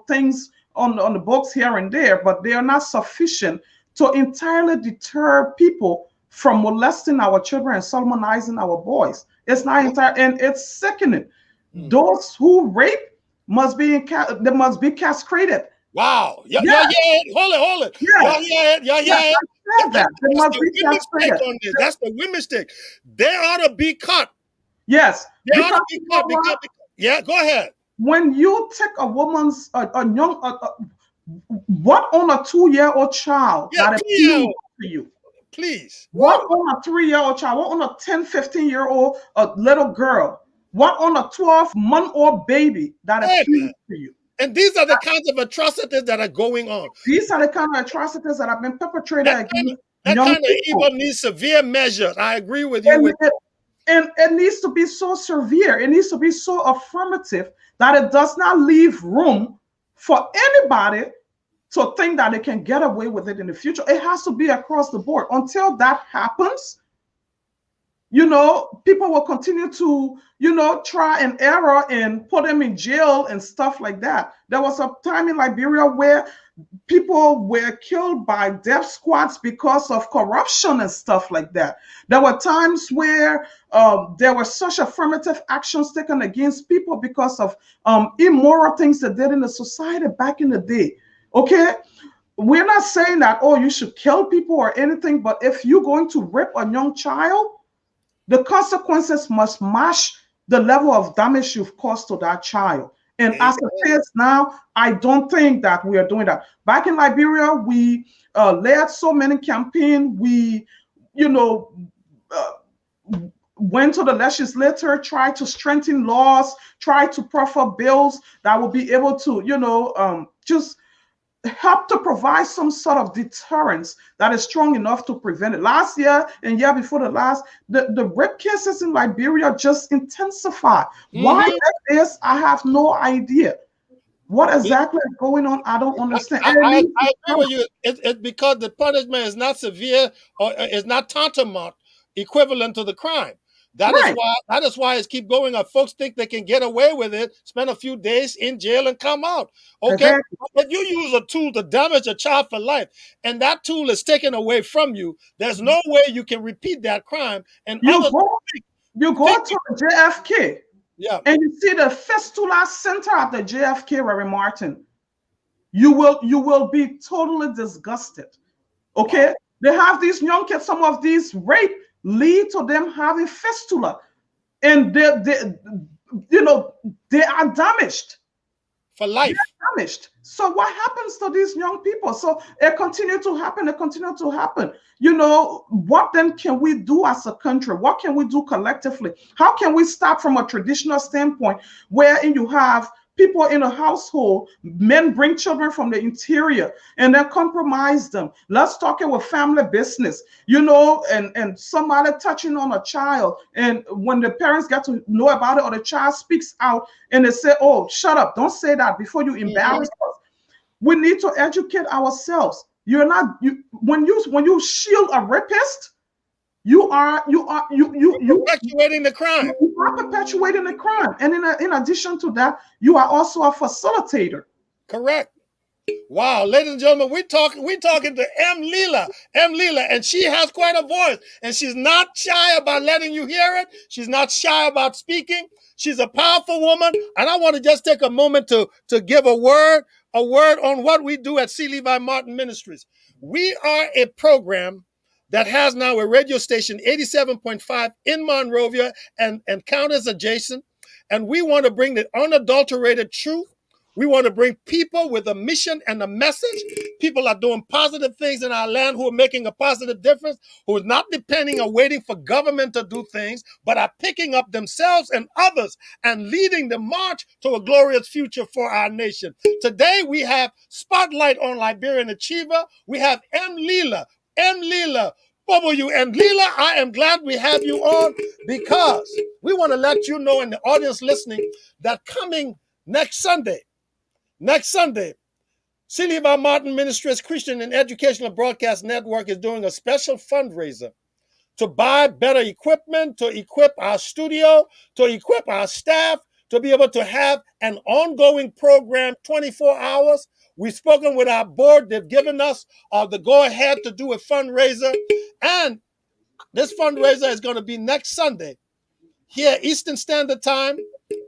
things on the books here and there, but they are not sufficient to entirely deter people from molesting our children and sodomizing our boys. It's not entire, and it's sickening. Those who rape they must be castrated. Wow. Yeah, Yeah, hold it. yes, Y'all yes, hear it? I said that. They That's must the be women's take castrated. on this. That's the women's take. They ought to be cut. Yes, They ought because to be you know cut what? yeah, go ahead. When you take a woman's a young what on a 2-year-old child Yeah, that appeals to you, please. what Woo. on a 3-year-old child, what on a 10-15-year-old little girl, what on a 12-month-old baby that Hey, appeals man. to you. And these are the kinds of atrocities that are going on. These are the kind of atrocities that have been perpetrated against That young kind of people. evil needs severe measures. I agree with you And with it needs to be so severe. It needs to be so affirmative that it does not leave room for anybody to think that they can get away with it in the future. It has to be across the board. Until that happens, people will continue to, try and error and put them in jail and stuff like that. There was a time in Liberia where people were killed by death squads because of corruption and stuff like that. There were times where there were such affirmative actions taken against people because of immoral things they did in the society back in the day. Okay? We're not saying that, oh, you should kill people or anything, but if you're going to rape a young child, the consequences must match the level of damage you've caused to that child. And as it is now, I don't think that we are doing that. Back in Liberia, we led so many campaigns. We, went to the legislature, tried to strengthen laws, tried to proffer bills that will be able to, just help to provide some sort of deterrence that is strong enough to prevent it. Last year and year before the last, the rape cases in Liberia just intensified. Why that is, I have no idea. What exactly is going on? I don't understand. I agree with you. It's because the punishment is not severe or is not tantamount equivalent to the crime. That is why it's keep going up. Folks think they can get away with it, spend a few days in jail and come out. Okay. Exactly. If you use a tool to damage a child for life and that tool is taken away from you, there's no way you can repeat that crime. And You others go to JFK. Yeah. And you see the fistula center at the JFK, Reverend Martin. You will be totally disgusted. Okay? Wow. They have these young kids, some of these rape lead to them having fistula. And they are damaged. For life. They're damaged. So what happens to these young people? So it continues to happen. What then can we do as a country? What can we do collectively? How can we start from a traditional standpoint wherein you have people in a household, men bring children from the interior and then compromise them. Let's talk about family business, and somebody touching on a child. And when the parents get to know about it or the child speaks out and they say, oh, shut up, don't say that before you embarrass us. We need to educate ourselves. When you shield a rapist, you are perpetuating the crime. You are perpetuating the crime. And in addition to that, you are also a facilitator. Correct. Wow, ladies and gentlemen, we're talking to Leelai, and she has quite a voice, and she's not shy about letting you hear it. She's not shy about speaking. She's a powerful woman, and I want to just take a moment to give a word on what we do at C. Levi Martin Ministries. We are a program that has now a radio station, 87.5 in Monrovia and counties adjacent, and we want to bring the unadulterated truth. We want to bring people with a mission and a message. People are doing positive things in our land who are making a positive difference, who are not depending or waiting for government to do things, but are picking up themselves and others and leading the march to a glorious future for our nation. Today, we have Spotlight on Liberian Achiever. We have Leelai Kpukuyou. And Leelai, I am glad we have you on because we want to let you know in the audience listening that coming next Sunday, C. Levi Martin Ministries Christian and Educational Broadcast Network is doing a special fundraiser to buy better equipment, to equip our studio, to equip our staff, to be able to have an ongoing program 24 hours. We've spoken with our board. They've given us the go ahead to do a fundraiser. And this fundraiser is going to be next Sunday here, Eastern Standard Time,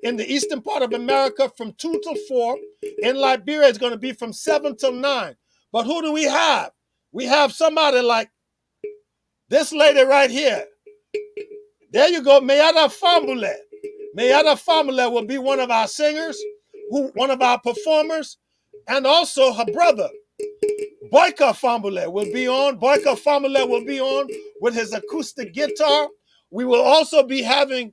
in the eastern part of America from 2 till 4. In Liberia, it's going to be from 7 till 9. But who do we have? We have somebody like this lady right here. There you go, Mayada Famule. Mayada Famule will be one of our singers, one of our performers, and also her brother, Boyka Famule, will be on. Boyka Famule will be on with his acoustic guitar. We will also be having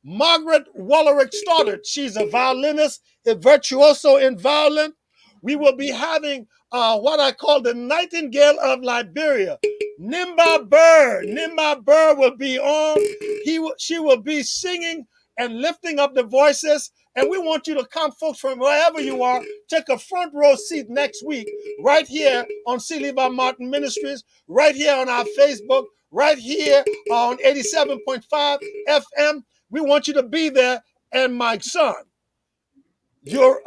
Margaret Wallerick Stoddard. She's a violinist, a virtuoso in violin. We will be having what I call the Nightingale of Liberia, Nimba Burr. Nimba Burr will be on. She will be singing and lifting up the voices. And we want you to come, folks, from wherever you are, take a front row seat next week, right here on C. Levi Martin Ministries, right here on our Facebook, right here on 87.5 FM. We want you to be there. And my son, your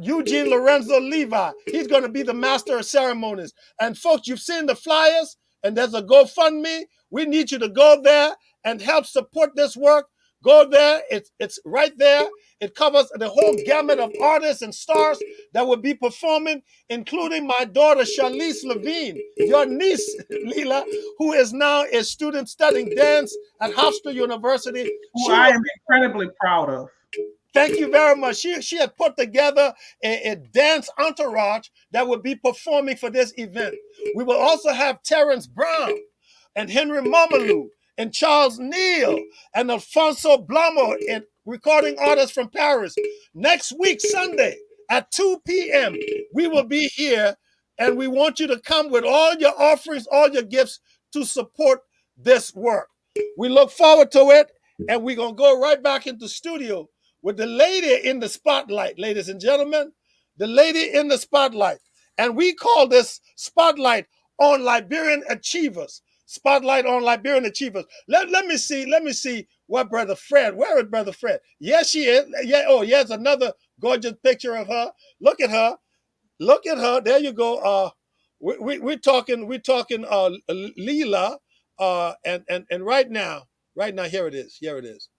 Eugene Lorenzo Levi, he's going to be the master of ceremonies. And folks, you've seen the flyers, and there's a GoFundMe. We need you to go there and help support this work. Go there. It's right there. It covers the whole gamut of artists and stars that will be performing, including my daughter, Charlize Levine, your niece, Leela, who is now a student studying dance at Hofstra University. Who I am incredibly proud of. Thank you very much. She had put together a dance entourage that would be performing for this event. We will also have Terrence Brown and Henry Mamalou and Charles Neal and Alfonso Blamo, and recording artists from Paris. Next week, Sunday at 2 p.m., we will be here, and we want you to come with all your offerings, all your gifts to support this work. We look forward to it, and we're going to go right back into studio with the lady in the spotlight, ladies and gentlemen, the lady in the spotlight. And we call this Spotlight on Liberian Achievers. Spotlight on Liberian Achievers. Let me see what Brother Fred, where is Brother Fred? Yes, she is. Yeah, oh, yes, another gorgeous picture of her. Look at her. Look at her. There you go. We're talking Leela, and right now, here it is. Here it is.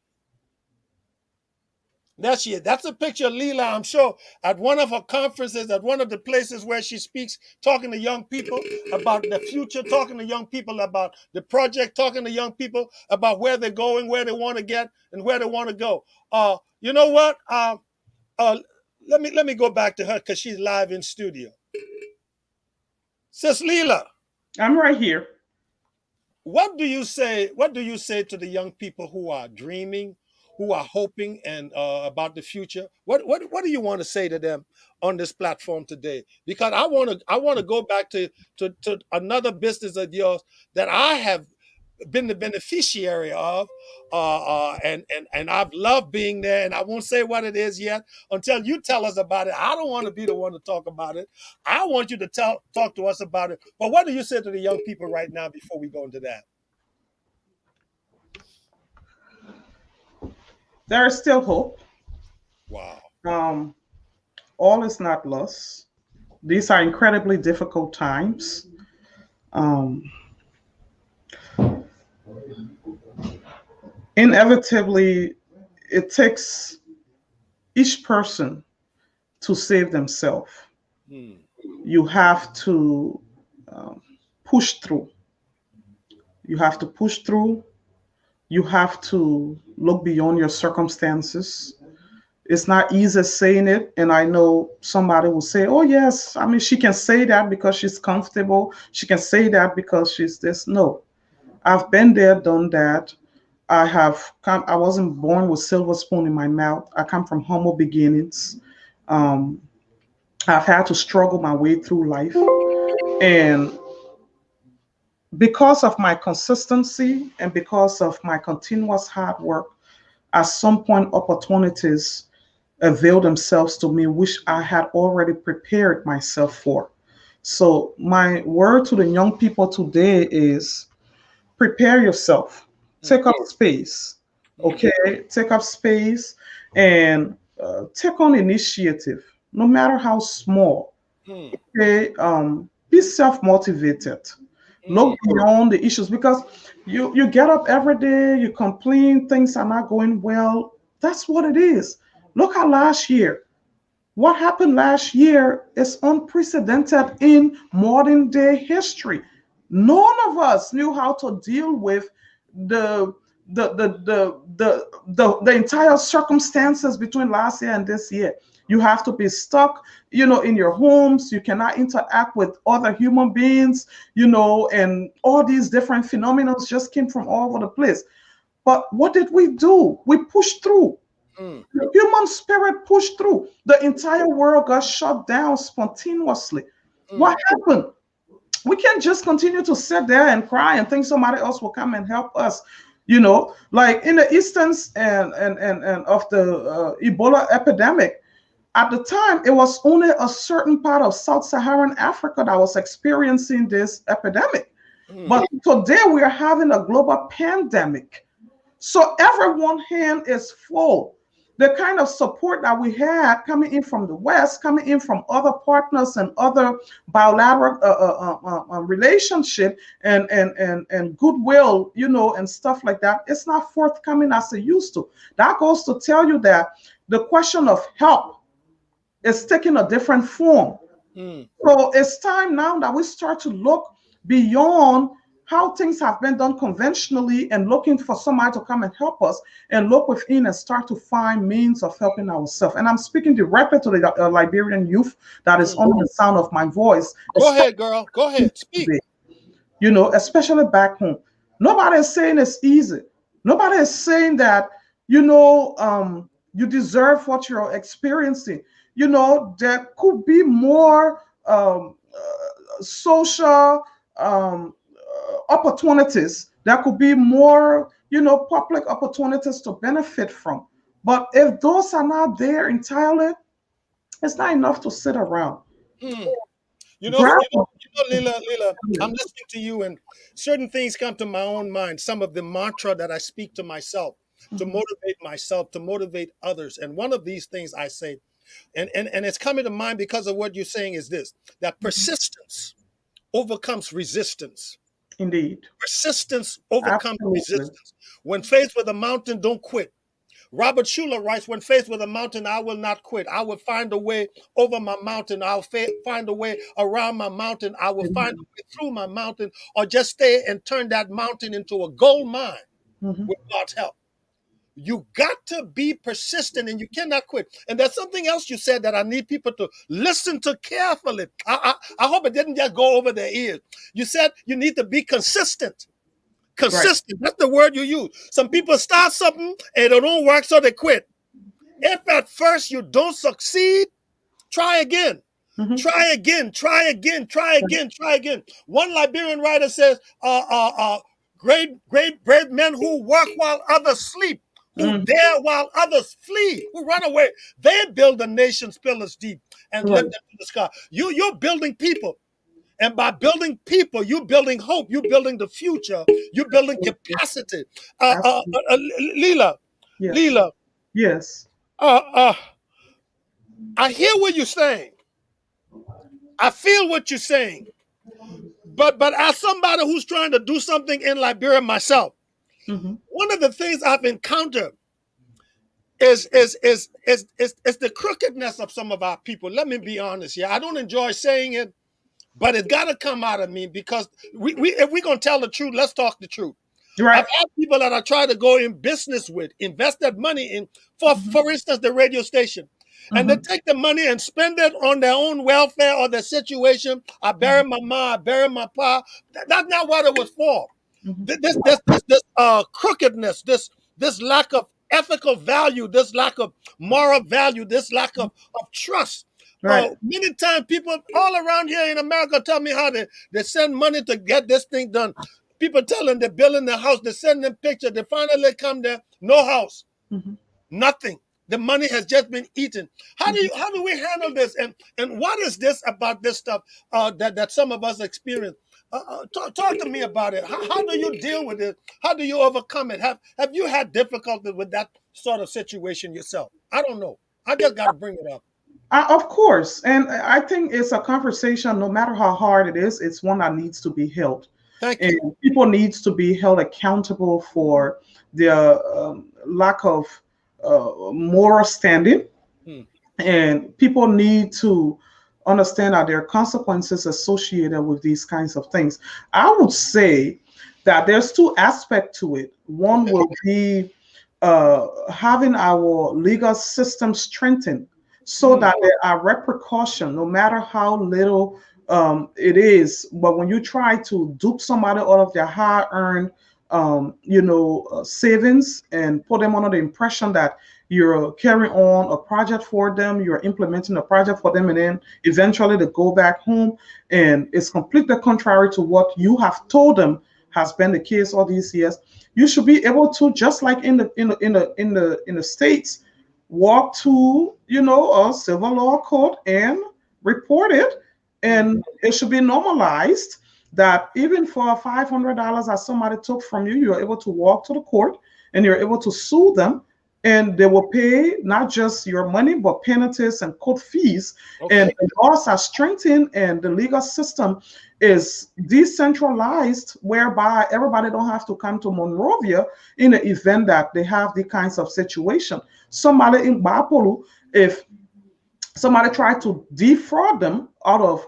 There she is. That's a picture of Leela, I'm sure, at one of her conferences, at one of the places where she speaks, talking to young people about the future, talking to young people about the project, talking to young people about where they're going, where they want to get, and where they want to go. You know what? Let me go back to her because she's live in studio. Sis Leela. I'm right here. What do you say? What do you say to the young people who are dreaming, who are hoping and about the future? What do you want to say to them on this platform today? Because I want to go back to another business of yours that I have been the beneficiary of, and I've loved being there. And I won't say what it is yet until you tell us about it. I don't want to be the one to talk about it. I want you to talk to us about it. But what do you say to the young people right now before we go into that? There is still hope. Wow. All is not lost. These are incredibly difficult times. Inevitably, it takes each person to save themselves. You have to push through. You have to push through. You have to look beyond your circumstances. It's not easy saying it. And I know somebody will say, oh, yes, I mean, she can say that because she's comfortable. She can say that because she's this. No, I've been there, done that. I wasn't born with silver spoon in my mouth. I come from humble beginnings. I've had to struggle my way through life. And because of my consistency and because of my continuous hard work, at some point opportunities avail themselves to me, which I had already prepared myself for. So, my word to the young people today is prepare yourself, mm, take up space, mm, okay? Take up space and take on initiative, no matter how small. mm, Okay, be self-motivated. mm, Look beyond the issues because you get up every day, you complain things are not going well. That's what it is. Look at last year. What happened last year is unprecedented in modern day history. None of us knew how to deal with the the entire circumstances between last year and this year. You have to be stuck, in your homes. You cannot interact with other human beings, and all these different phenomena just came from all over the place. But what did we do? We pushed through. mm, The human spirit pushed through. The entire world got shut down spontaneously. What mm, happened? We can't just continue to sit there and cry and think somebody else will come and help us. Like in the instance and of the Ebola epidemic, at the time, it was only a certain part of Sub-Saharan Africa that was experiencing this epidemic. mm, But today we are having a global pandemic. So everyone hand is full. The kind of support that we had coming in from the West, coming in from other partners and other bilateral relationship and goodwill, and stuff like that, it's not forthcoming as it used to. That goes to tell you that the question of help is taking a different form. mm, So it's time now that we start to look beyond how things have been done conventionally and looking for somebody to come and help us and look within and start to find means of helping ourselves. And I'm speaking directly to the Liberian youth that is mm. under the sound of my voice, Go especially ahead, girl. Go ahead. Speak. today, especially back home. Nobody is saying it's easy. Nobody is saying that, you deserve what you're experiencing. There could be more social opportunities. There could be more, public opportunities to benefit from. But if those are not there entirely, it's not enough to sit around. Mm. You know, Grab. you know, Leela, I'm listening to you, and certain things come to my own mind. Some of the mantra that I speak to myself to Mhm. motivate myself, to motivate others. And one of these things I say, and it's coming to mind because of what you're saying, is this: that persistence overcomes resistance. Indeed. Persistence overcomes Absolutely. resistance. When faced with a mountain, don't quit. Robert Schuller writes, when faced with a mountain, I will not quit. I will find a way over my mountain. I'll find a way around my mountain. I will find a Mhm. way through my mountain, or just stay and turn that mountain into a gold mine Mhm. with God's help. You got to be persistent and you cannot quit. And there's something else you said that I need people to listen to carefully. I hope it didn't just go over their ears. You said you need to be consistent. Right. Consistent. That's the word you use. Some people start something and it don't work, so they quit. If at first you don't succeed, try again. Mhm. Try again, try again, try again, try again. One Liberian writer says, great, brave men who work while others sleep, who Mhm. dare while others flee, who run away. They build the nation's pillars deep and Right. lift them to the sky. You're building people. And by building people, you're building hope. You're building the future. You're building Absolutely. capacity. Absolutely. Leela, Yes. Leela, Yes. uh, uh, I hear what you're saying. I feel what you're saying. But as somebody who's trying to do something in Liberia myself, Mhm. one of the things I've encountered is the crookedness of some of our people. Let me be honest here. I don't enjoy saying it, but it got to come out of me because we if we're gonna tell the truth, let's talk the truth. I've Right. had people that I try to go in business with, invest that money in, Mhm. for instance, the radio station. And they Mhm. take the money and spend it on their own welfare or their situation. I bury Mhm. my mom, I bury my pa. That's not what it was for. Mhm. This crookedness, this lack of ethical value, this lack of moral value, this lack of trust. Right. Many times people all around here in America tell me how they send money to get this thing done. People tell them they're building their house, they send them pictures, they finally come there, no house, Mhm. nothing. The money has just been eaten. How do we handle this? And what is this about this stuff that some of us experience? Talk to me about it. How do you deal with it? How do you overcome it? Have you had difficulty with that sort of situation yourself? I don't know. I just got to bring it up. Of course, and I think it's a conversation. No matter how hard it is, it's one that needs to be held, Thank and you. people needs to be held accountable for their lack of moral standing, Hmm. and people need to understand that there are consequences associated with these kinds of things. I would say that there's two aspects to it. One Okay. will be having our legal system strengthened so Hmm. that there are repercussions, no matter how little it is. But when you try to dupe somebody out of their hard-earned, savings and put them under the impression that you're carrying on a project for them, you're implementing a project for them, and then eventually they go back home, and it's completely contrary to what you have told them has been the case all these years. You should be able to, just like in the states, walk to a civil law court and report it, Hmm. and it should be normalized that even for $500 that somebody took from you, you're able to walk to the court and you're able to sue them, and they will pay not just your money but penalties and court fees. And Okay. the laws are strengthened and the legal system is decentralized, whereby everybody don't have to come to Monrovia in the event that they have the kinds of situation. Somebody in Bapolu, if somebody tried to defraud them out of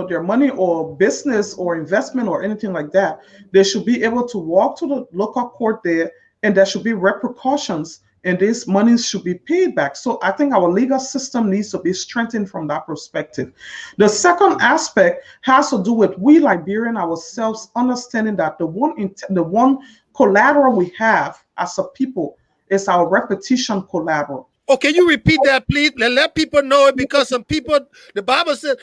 their money or business or investment or anything like that, they should be able to walk to the local court there, and there should be repercussions, and this money should be paid back. So I think our legal system needs to be strengthened from that perspective. The second aspect has to do with we Liberian ourselves understanding that the one collateral we have as a people is our repetition collateral. Oh, can you repeat that, please? Let people know it, because some people, the Bible said,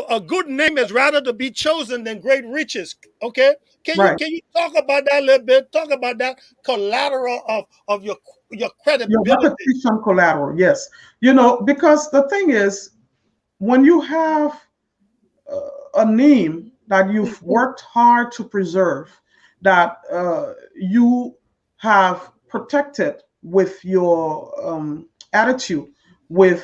a good name is rather to be chosen than great riches. Okay, can you Right. can you talk about that a little bit? Talk about that collateral of your Your credibility. repetition collateral, yes. Because the thing is, when you have a name that you've worked hard to preserve, that you have protected with your attitude, with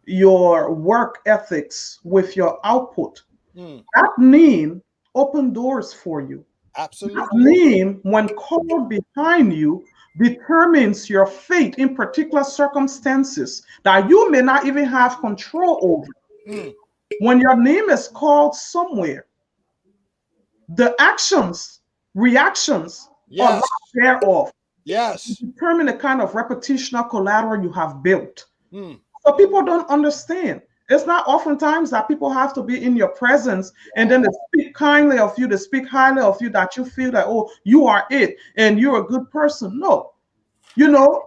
your work ethics, with your output, Hmm. that name open doors for you. That Absolutely. name, when called behind you, determines your fate in particular circumstances that you may not even have control over. Hmm. When your name is called somewhere, the actions, reactions, or lack Yes. thereof Yes. determine the kind of reputational collateral you have built. Hmm. So people don't understand. It's not oftentimes that people have to be in your presence and then they speak kindly of you, they speak highly of you, that you feel that, oh, you are it and you're a good person. No.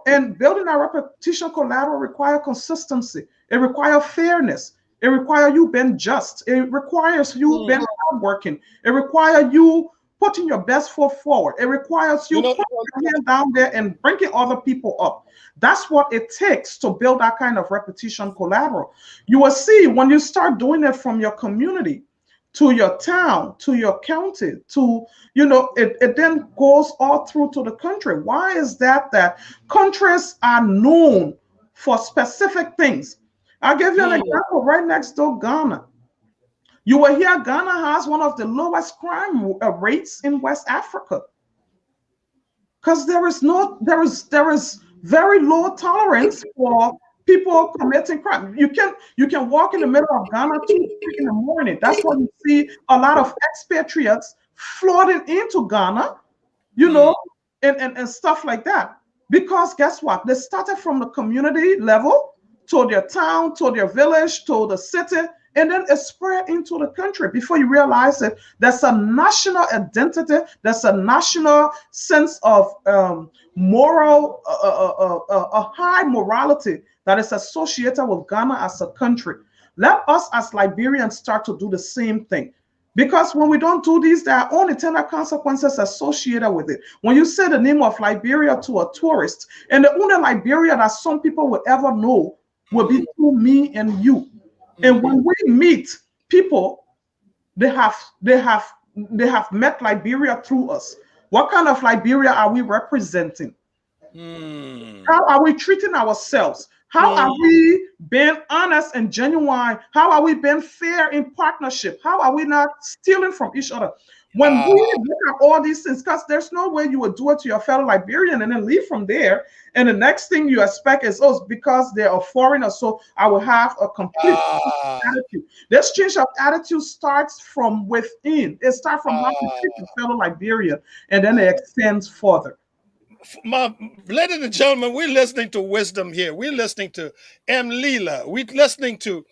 And building a repetition collateral requires consistency. It requires fairness. It requires you being just. It requires you Hmm. being hardworking. It requires you putting your best foot forward. It requires You you know. putting your hand down there and bringing other people up. That's what it takes to build that kind of repetition collateral. You will see when you start doing it from your community to your town, to your county, to, it then goes all through to the country. Why is that countries are known for specific things? I'll give you an Hmm. example. Right next door, Ghana. You will hear Ghana has one of the lowest crime rates in West Africa, because there is very low tolerance for people committing crime. You can walk in the middle of Ghana 2 3 in the morning. That's why you see a lot of expatriates flooding into Ghana, you Hmm. know, and stuff like that. Because guess what? They started from the community level to their town, to their village, to the city, and then it spread into the country. Before you realize it, there's a national identity, there's a national sense of moral, a high morality that is associated with Ghana as a country. Let us as Liberians start to do the same thing. Because when we don't do these, there are unintended consequences associated with it. When you say the name of Liberia to a tourist, and the only Liberia that some people will ever know will be through me and you. And when we meet people, they have they have they have met Liberia through us. What kind of Liberia are we representing? How are we treating ourselves? How are we being honest and genuine? How are we being fair in partnership? How are we not stealing from each other? When we look at all these things, because there's no way you would do it to your fellow Liberian and then leave from there. And the next thing you expect is, oh, because they're a foreigner, so I will have a complete attitude. This change of attitude starts from within. It starts from how you treat your fellow Liberian, and then it extends further. My ladies and gentlemen, we're listening to wisdom here. We're listening to Leela. We're listening to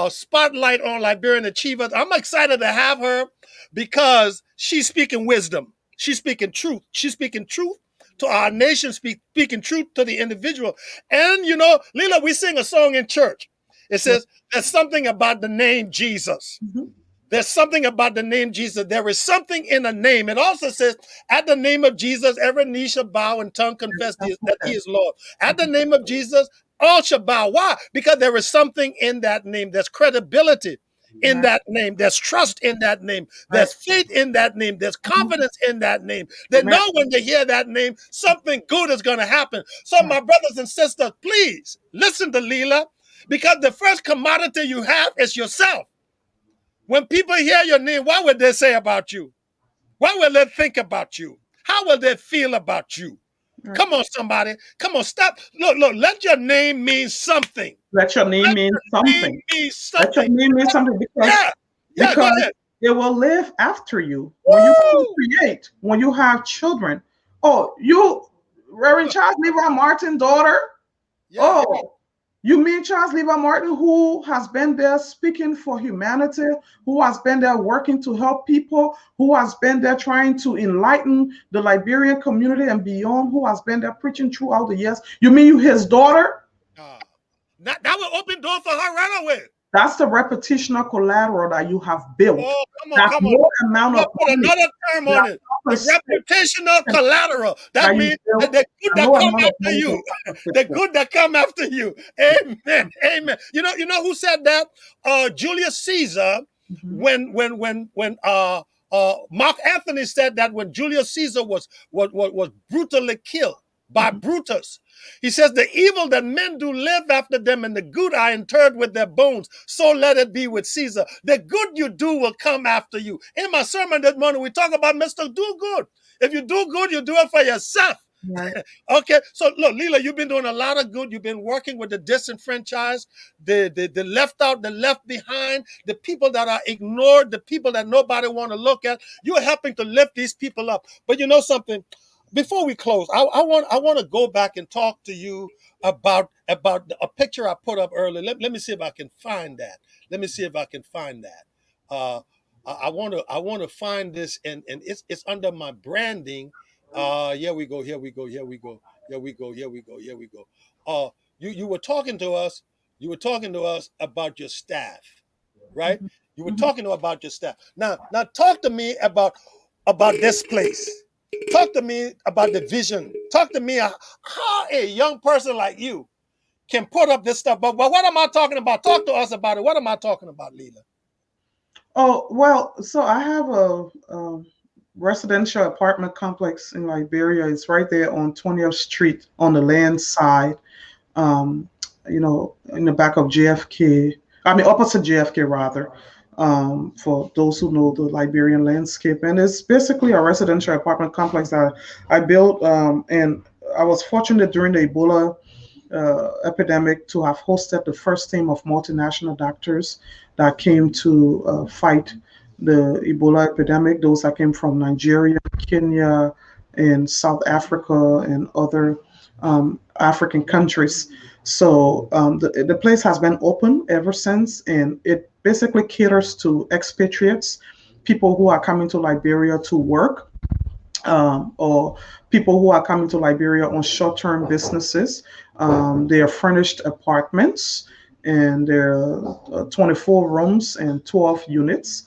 Spotlight on Liberian Achievers. I'm excited to have her because she's speaking wisdom. She's speaking truth. She's speaking truth to our nation, speaking truth to the individual. And you know, Leela, we sing a song in church. It says, there's something about the name Jesus. There's something about the name Jesus. There is something in a name. It also says, at the name of Jesus, every knee shall bow and tongue confess that he is Lord. At the name of Jesus, all shall bow. Why? Because there is something in that name. There's credibility in that name. There's trust in that name. There's faith in that name. There's confidence in that name. They know when they hear that name, something good is going to happen. So my brothers and sisters, please listen to Leela, because the first commodity you have is yourself. When people hear your name, what would they say about you? What will they think about you? How will they feel about you? Come on, somebody. Come on, stop. Look, let your name mean something. Let your name mean something. Let your name mean something because it will live after you. When you create, when you have children. Oh, you, Reverend Charles Levi Martin, daughter? Yeah. Oh, you mean Charles Levi Martin, who has been there speaking for humanity, who has been there working to help people, who has been there trying to enlighten the Liberian community and beyond, who has been there preaching throughout the years? You mean you his daughter? That will open door for her right away. That's the reputational collateral that you have built. Oh, come on. Amount of put another term on it. The reputational collateral. That means the good that come after you. The good that come after you. Amen. Amen. You know who said that? Julius Caesar. When Mark Anthony said that when Julius Caesar was brutally killed by Brutus. He says, the evil that men do live after them, and the good are interred with their bones. So let it be with Caesar. The good you do will come after you. In my sermon this morning, we talk about Mr. Do Good. If you do good, you do it for yourself. Right. Okay, so look, Leela, you've been doing a lot of good. You've been working with the disenfranchised, the left out, the left behind, the people that are ignored, the people that nobody want to look at. You're helping to lift these people up. But you know something? Before we close, I want to go back and talk to you about a picture I put up earlier. Let me see if I can find that. I want to find this, and it's under my branding. Here we go. You were talking to us. You were talking to us about your staff, right? You were talking about your staff. Now talk to me about this place. Talk to me about the vision. Talk to me how a young person like you can put up this stuff. But what am I talking about? Talk to us about it. What am I talking about, Leela? Oh, well, so I have a residential apartment complex in Liberia. It's right there on 20th Street on the land side, in the back of JFK. I mean, opposite JFK, rather. For those who know the Liberian landscape. And it's basically a residential apartment complex that I built. And I was fortunate during the Ebola epidemic to have hosted the first team of multinational doctors that came to fight the Ebola epidemic. Those that came from Nigeria, Kenya, and South Africa, and other African countries. So the place has been open ever since, and it basically caters to expatriates, people who are coming to Liberia to work, or people who are coming to Liberia on short-term businesses. They are furnished apartments, and there are 24 rooms and 12 units,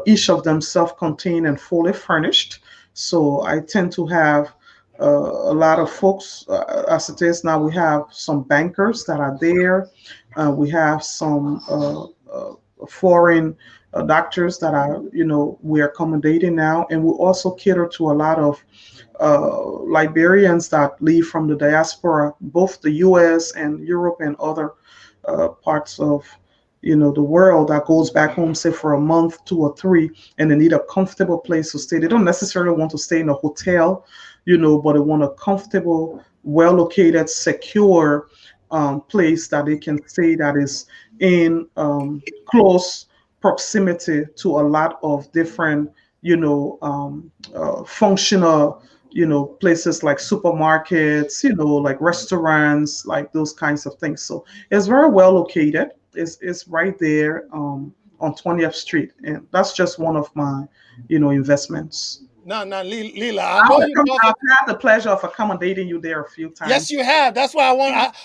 each of them self-contained and fully furnished. So I tend to have a lot of folks. As it is now, we have some bankers that are there. We have some foreign doctors that are, we're accommodating now, and we also cater to a lot of Liberians that leave from the diaspora, both the U.S. and Europe and other parts of the world, that goes back home, say for a month, 2 or 3, and they need a comfortable place to stay. They don't necessarily want to stay in a hotel, but they want a comfortable, well located, secure place that they can stay, that is in close proximity to a lot of different, functional, places like supermarkets, like restaurants, like those kinds of things. So it's very well located. It's right there on 20th Street, and that's just one of my, investments. Now, Leela, I know you talking. I've had the pleasure of accommodating you there a few Yes, times. you have. That's why I want.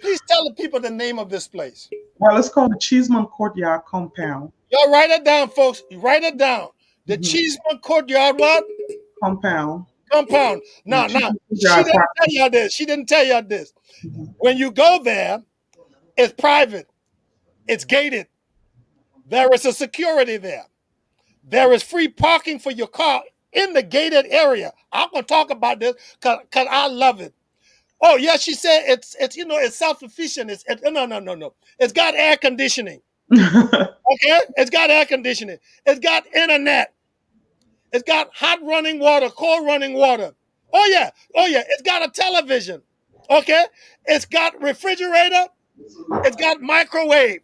Please tell the people the name of this place. Well, it's called the Cheeseman Courtyard Compound. Y'all write it down, folks. Write it down. The Mhm. Cheeseman Courtyard what? Compound. Compound. The Now, Cheeseman she Courtyard didn't tell y'all this. She didn't tell y'all this. Mhm. When you go there, it's private. It's gated. There is a security there. There is free parking for your car in the gated area. I'm gonna talk about this because I love it. Oh yeah, she said it's it's self sufficient. No. It's got air conditioning. Okay, it's got air conditioning. It's got internet. It's got hot running water, cold running water. Oh yeah. It's got a television. Okay, it's got refrigerator. It's got microwave.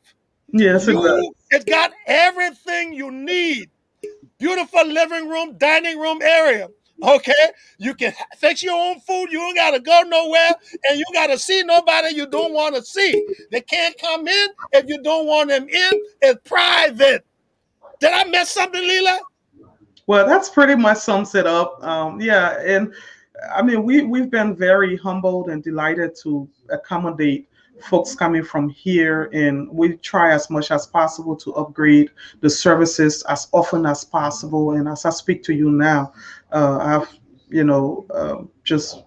Yes, it does. It's got everything you need. Beautiful living room, dining room area. Okay, you can fix your own food. You don't gotta go nowhere, and you gotta see nobody you don't want to see. They can't come in if you don't want them in. It's private. Did I miss something, Leela? Well, that's pretty much sums it up. Yeah, and I mean, we've been very humbled and delighted to accommodate folks coming from here, and we try as much as possible to upgrade the services as often as possible. And as I speak to you now, I've just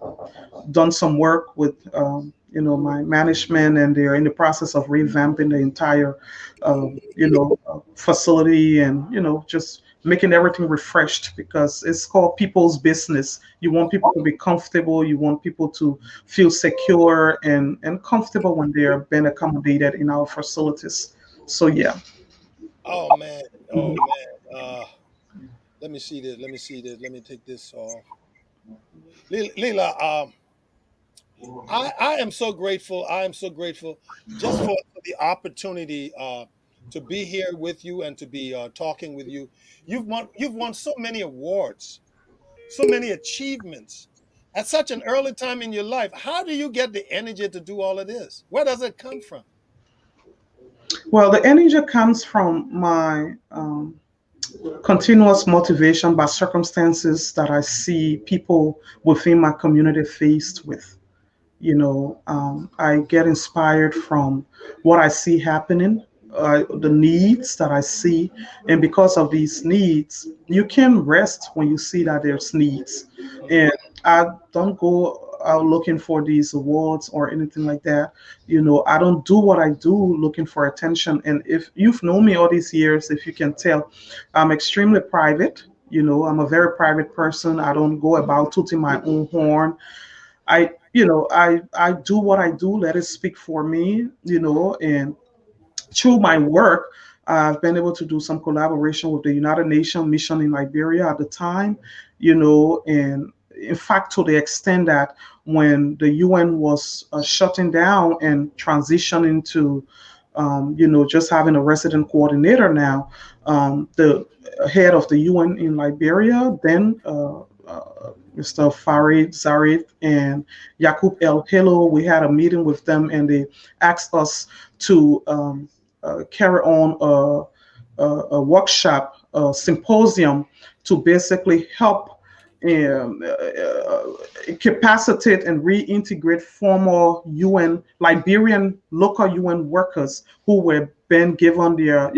done some work with my management, and they're in the process of revamping the entire facility, and just making everything refreshed, because it's called people's business. You want people to be comfortable, you want people to feel secure and comfortable when they're being accommodated in our facilities. So yeah. Oh man, oh Mhm. man. Let me see this. Let me see this. Let me take this off. Leela, I am so grateful. I am so grateful just for the opportunity to be here with you and to be talking with you. You've won so many awards, so many achievements at such an early time in your life. How do you get the energy to do all of this? Where does it come from? Well, the energy comes from my continuous motivation by circumstances that I see people within my community faced with. I get inspired from what I see happening, the needs that I see, and because of these needs, you can rest when you see that there's needs. And I don't go out looking for these awards or anything like that. I don't do what I do looking for attention. And if you've known me all these years, if you can tell, I'm extremely private. I'm a very private person. I don't go about tooting my own horn. I do what I do, let it speak for me, and through my work, I've been able to do some collaboration with the United Nations mission in Liberia at the time, and in fact, to the extent that when the UN was shutting down and transitioning to, just having a resident coordinator now, the head of the UN in Liberia, then Mr. Farid Zarif and Yakub El Helo, we had a meeting with them, and they asked us to carry on a workshop, a symposium, to basically help capacitate and reintegrate former UN Liberian local UN workers who were being given their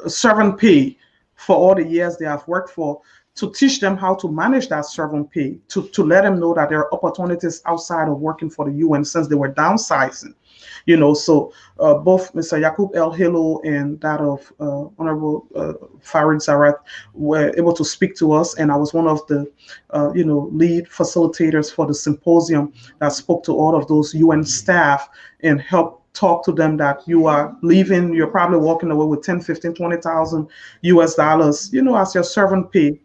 servant pay for all the years they have worked for, to teach them how to manage that servant pay, to let them know that there are opportunities outside of working for the UN since they were downsizing. So both Mr. Yakub El Hilo and that of Honorable Farid Zarat were able to speak to us, and I was one of the lead facilitators for the symposium that spoke to all of those UN staff and helped talk to them that you are leaving, you're probably walking away with 10, 15, 20,000 US dollars, as your servant pay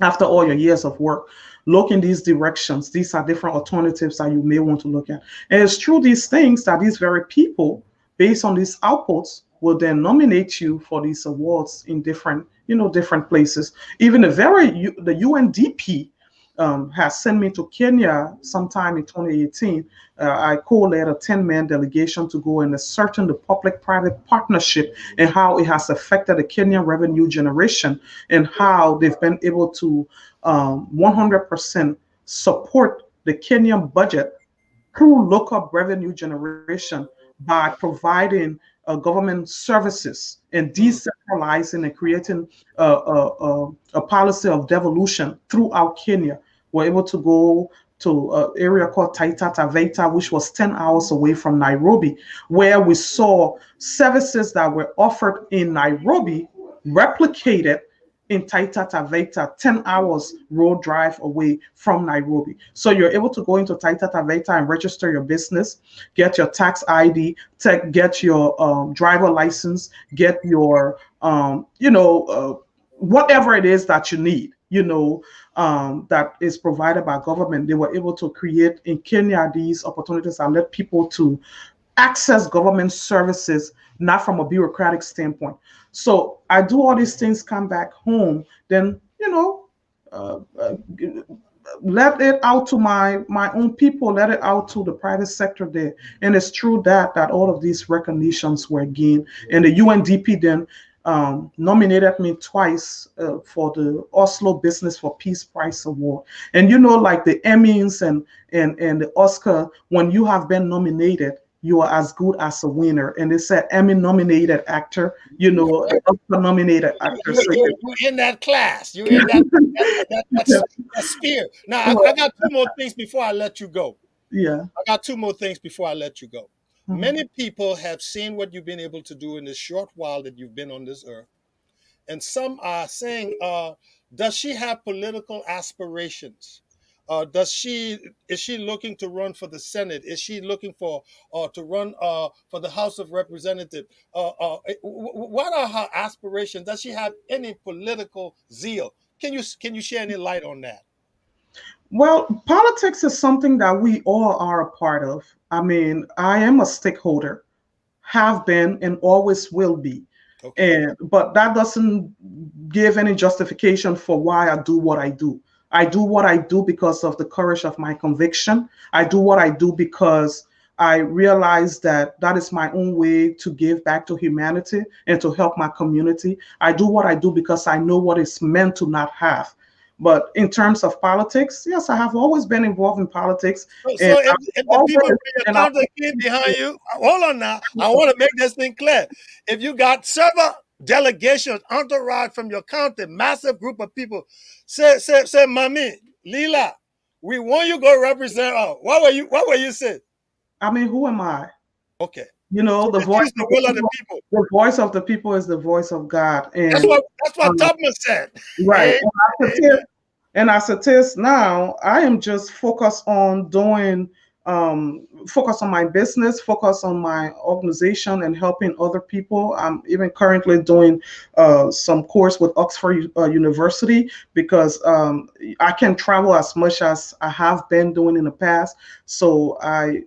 after all your years of work. Look in these directions. These are different alternatives that you may want to look at. And it's through these things that these very people, based on these outputs, will then nominate you for these awards in different places. Even the UNDP has sent me to Kenya sometime in 2018. I co-led a 10-man delegation to go and ascertain the public-private partnership and how it has affected the Kenyan revenue generation, and how they've been able to 100% support the Kenyan budget through local revenue generation by providing government services and decentralizing and creating a policy of devolution throughout Kenya. We're able to go to an area called Taita Taveta, which was 10 hours away from Nairobi, where we saw services that were offered in Nairobi replicated in Taita Taveta, 10 hours road drive away from Nairobi. So you're able to go into Taita Taveta and register your business, get your tax ID, get your driver license, get your, whatever it is that you need, that is provided by government. They were able to create in Kenya these opportunities and let people to access government services, not from a bureaucratic standpoint. So I do all these things, come back home, then uh, uh, let it out to my own people, let it out to the private sector there, and it's true that all of these recognitions were gained, and the UNDP then nominated me twice for the Oslo Business for Peace Prize Award. And like the Emmys and the Oscar, when you have been nominated, you are as good as a winner. And they said Emmy nominated actor, Oscar nominated actor. So You're in that class. You're in that sphere. Now, I got two more things before I let you go. yeah. I got two more things before I let you go. Mhm. Many people have seen what you've been able to do in this short while that you've been on this earth. And some are saying, does she have political aspirations? Is she looking to run for the Senate? Is she looking for to run for the House of Representatives? What are her aspirations? Does she have any political zeal? Can you share any light on that? Well, politics is something that we all are a part of. I mean, I am a stakeholder, have been and always will be. Okay. But that doesn't give any justification for why I do what I do. I do what I do because of the courage of my conviction. I do what I do because I realize that that is my own way to give back to humanity and to help my community. I do what I do because I know what it's meant to not have. But in terms of politics, yes, I have always been involved in politics, and So if the always, people bring a and I, counter kid behind you, hold on now. I want to make this thing clear. If you got several delegations, entourage from your county, massive group of people, say, Mami, Leela, we want you to go represent us. What were you saying? I mean, who am I? Okay. The If voice use the of the will of the people, people. the voice of the people is the voice of God, That's and what uh, Tubman said. right. Amen. Amen. And as it is now, I am just focus on my business, focus on my organization, and helping other people. I'm even currently doing some course with Oxford University because I can travel as much as I have been doing in the past. So I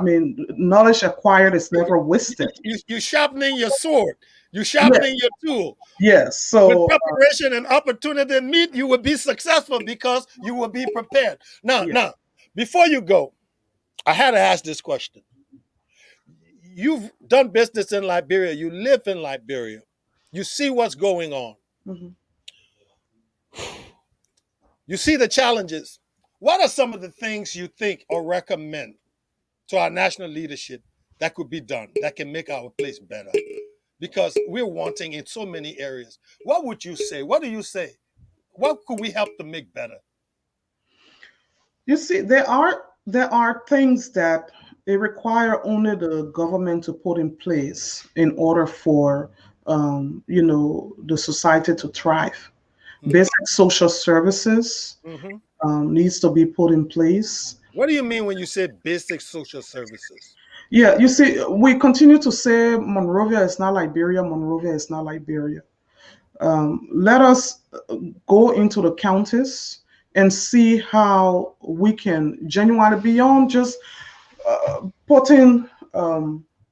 mean, knowledge acquired is never wasted. You sharpening your sword. You Yes, sharpening your tool. yes. With So preparation and opportunity meet, you will be successful because you will be prepared. Now, yeah. now, before you go, I had to ask this question. You've done business in Liberia. You live in Liberia. You see what's going on. Mhm. You see the challenges. What are some of the things you think or recommend to our national leadership that could be done that can make our place better? Because we're wanting in so many areas. What would you say? What do you say? What could we help to make better? You see, there are things that it require only the government to put in place in order for the society to thrive. Mm-hmm. Basic social services Mm-hmm. needs to be put in place. What do you mean when you say basic social services? Yeah, you see, we continue to say Monrovia is not Liberia, Monrovia is not Liberia. Let us go into the counties and see how we can genuinely, beyond just putting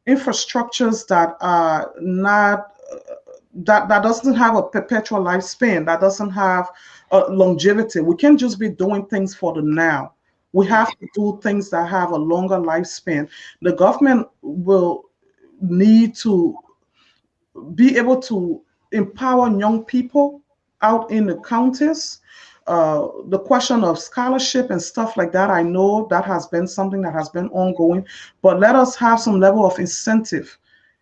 infrastructures that are not that doesn't have a perpetual lifespan, that doesn't have longevity. We can't just be doing things for the now. We have to do things that have a longer lifespan. The government will need to be able to empower young people out in the counties. The question of scholarship and stuff like that, I know that has been something that has been ongoing, but let us have some level of incentive,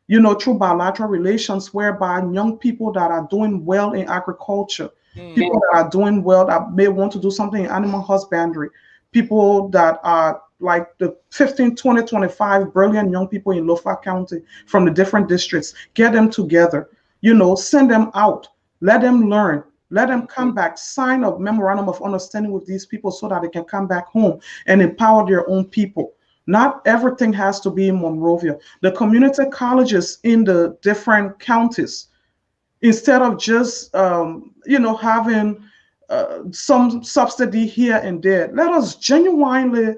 through bilateral relations whereby young people that are doing well in agriculture, Mm. people that are doing well that may want to do something in animal husbandry, people that are like the 15, 20, 25 brilliant young people in Lofa County from the different districts, get them together, send them out, let them learn, let them come back, sign a memorandum of understanding with these people so that they can come back home and empower their own people. Not everything has to be in Monrovia. The community colleges in the different counties, instead of just having some subsidy here and there, let us genuinely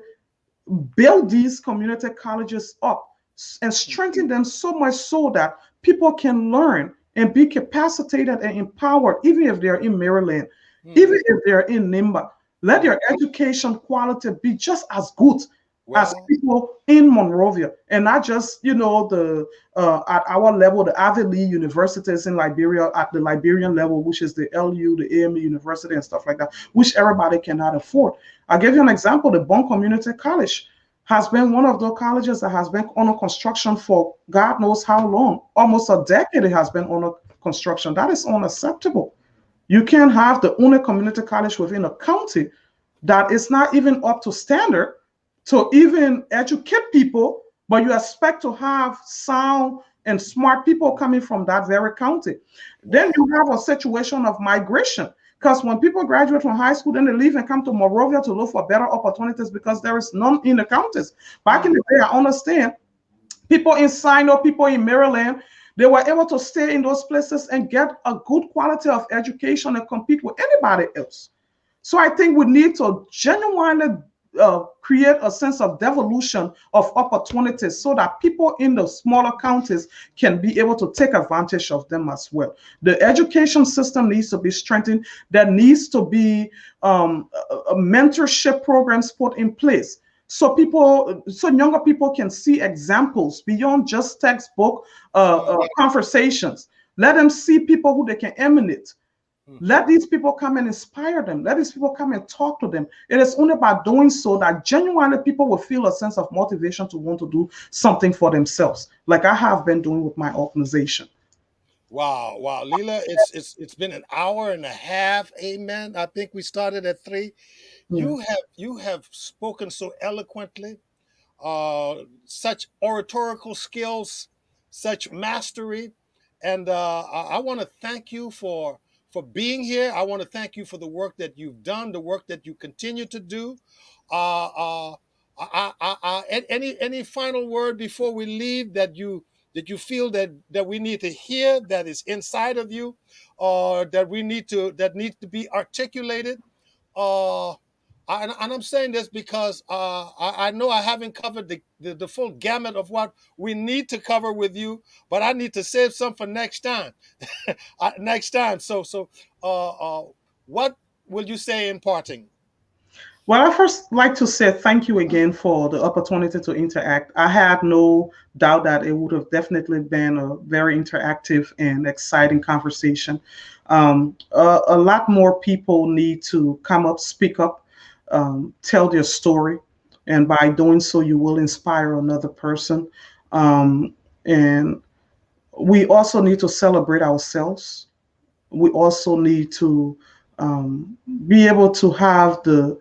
build these community colleges up and strengthen them so much so that people can learn and be capacitated and empowered, even if they're in Maryland, Mm. even if they're in Nimba. Let Mm. their education quality be just as good as Well, people in Monrovia, and not just the at our level, the Ivy League universities in Liberia at the Liberian level, which is the LU, the AME University, and stuff like that, which everybody cannot afford. I'll give you an example. The Bon Community College has been one of the colleges that has been under construction for God knows how long. Almost a decade it has been under construction. That is unacceptable. You can't have the only community college within a county that is not even up to standard to even educate people, but you expect to have sound and smart people coming from that very county. Then wow. you have a situation of migration. Because when people graduate from high school, then they leave and come to Morovia to look for better opportunities because there is none in the counties. Back in Mm. the day, I understand people in Sino, people in Maryland, they were able to stay in those places and get a good quality of education and compete with anybody else. So I think we need to genuinely create a sense of devolution of opportunities so that people in the smaller counties can be able to take advantage of them as well. The education system needs to be strengthened. There needs to be mentorship programs put in place so younger people can see examples beyond just textbook conversations. Let them see people who they can emanate. Mm-hmm. Let these people come and inspire them. Let these people come and talk to them. It is only by doing so that genuinely people will feel a sense of motivation to want to do something for themselves, like I have been doing with my organization. Wow, wow, Leela, it's been an hour and a half. Amen. I think we started at 3. Yeah. You have spoken so eloquently, such oratorical skills, such mastery, and I want to thank you for being here. I want to thank you for the work that you've done, the work that you continue to do. Uh, uh, any final word before we leave that you feel that we need to hear that is inside of you, or that needs to be articulated? Uh, and I'm saying this because I know I haven't covered the full gamut of what we need to cover with you, but I need to save some for next time. Next time. So, what will you say in parting? Well, I first like to say thank you again for the opportunity to interact. I had no doubt that it would have definitely been a very interactive and exciting conversation. A lot more people need to come up, speak up, tell their story, and by doing so, you will inspire another person. And we also need to celebrate ourselves. We also need to be able to have the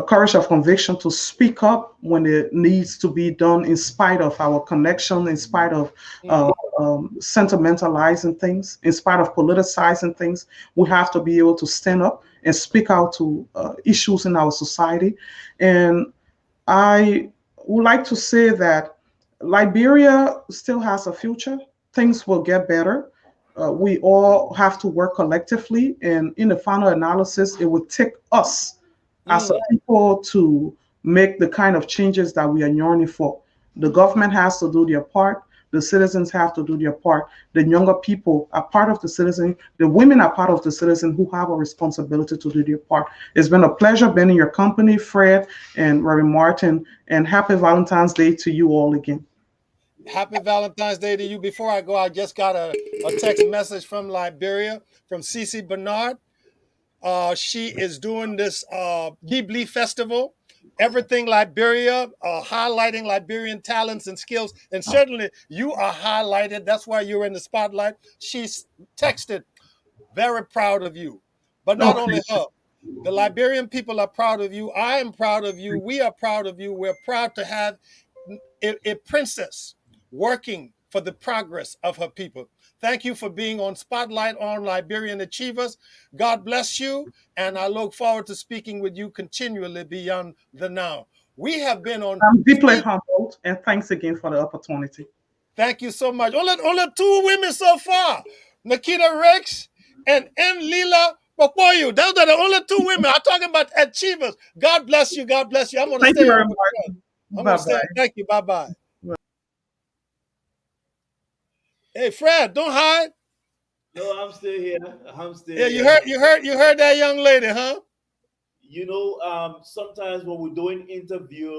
courage of conviction to speak up when it needs to be done, in spite of our connection, in spite of uh, Mm, sentimentalizing things, in spite of politicizing things. We have to be able to stand up and speak out to issues in our society. And I would like to say that Liberia still has a future. Things will get better. We all have to work collectively, and in the final analysis, it would take us as a mm. people to make the kind of changes that we are yearning for. The government has to do their part. The citizens have to do their part. The younger people are part of the citizen. The women are part of the citizen who have a responsibility to do their part. It's been a pleasure being in your company, Fred and Reverend Martin, and happy Valentine's Day to you all again. Happy Valentine's Day to you. Before I go, I just got a text message from Liberia from Cece Bernard. She is doing this Ghibli festival, everything Liberia, highlighting Liberian talents and skills. And certainly you are highlighted. That's why you're in the spotlight. She's texted, very proud of you. But not Okay. only her, the Liberian people are proud of you. I am proud of you. We are proud of you. We're proud to have a princess working for the progress of her people. Thank you for being on Spotlight on Liberian Achievers. God bless you, and I look forward to speaking with you continually beyond the now. We have been on I'm deeply Speak. humbled, and thanks again for the opportunity. Thank you so much. Only two women so far, Nikita Rex and Leela Kpukuyou. Those are the only two women. I'm talking about achievers. God bless you. God bless you. I'm going to Thank you stay very on with Fred. much. I'm going Bye to stay. bye. Thank you. Bye bye. Hey, Fred, don't hide. No, I'm still here. I'm still Yeah, you here. heard, you heard, you heard that young lady, huh? Sometimes when we're doing interview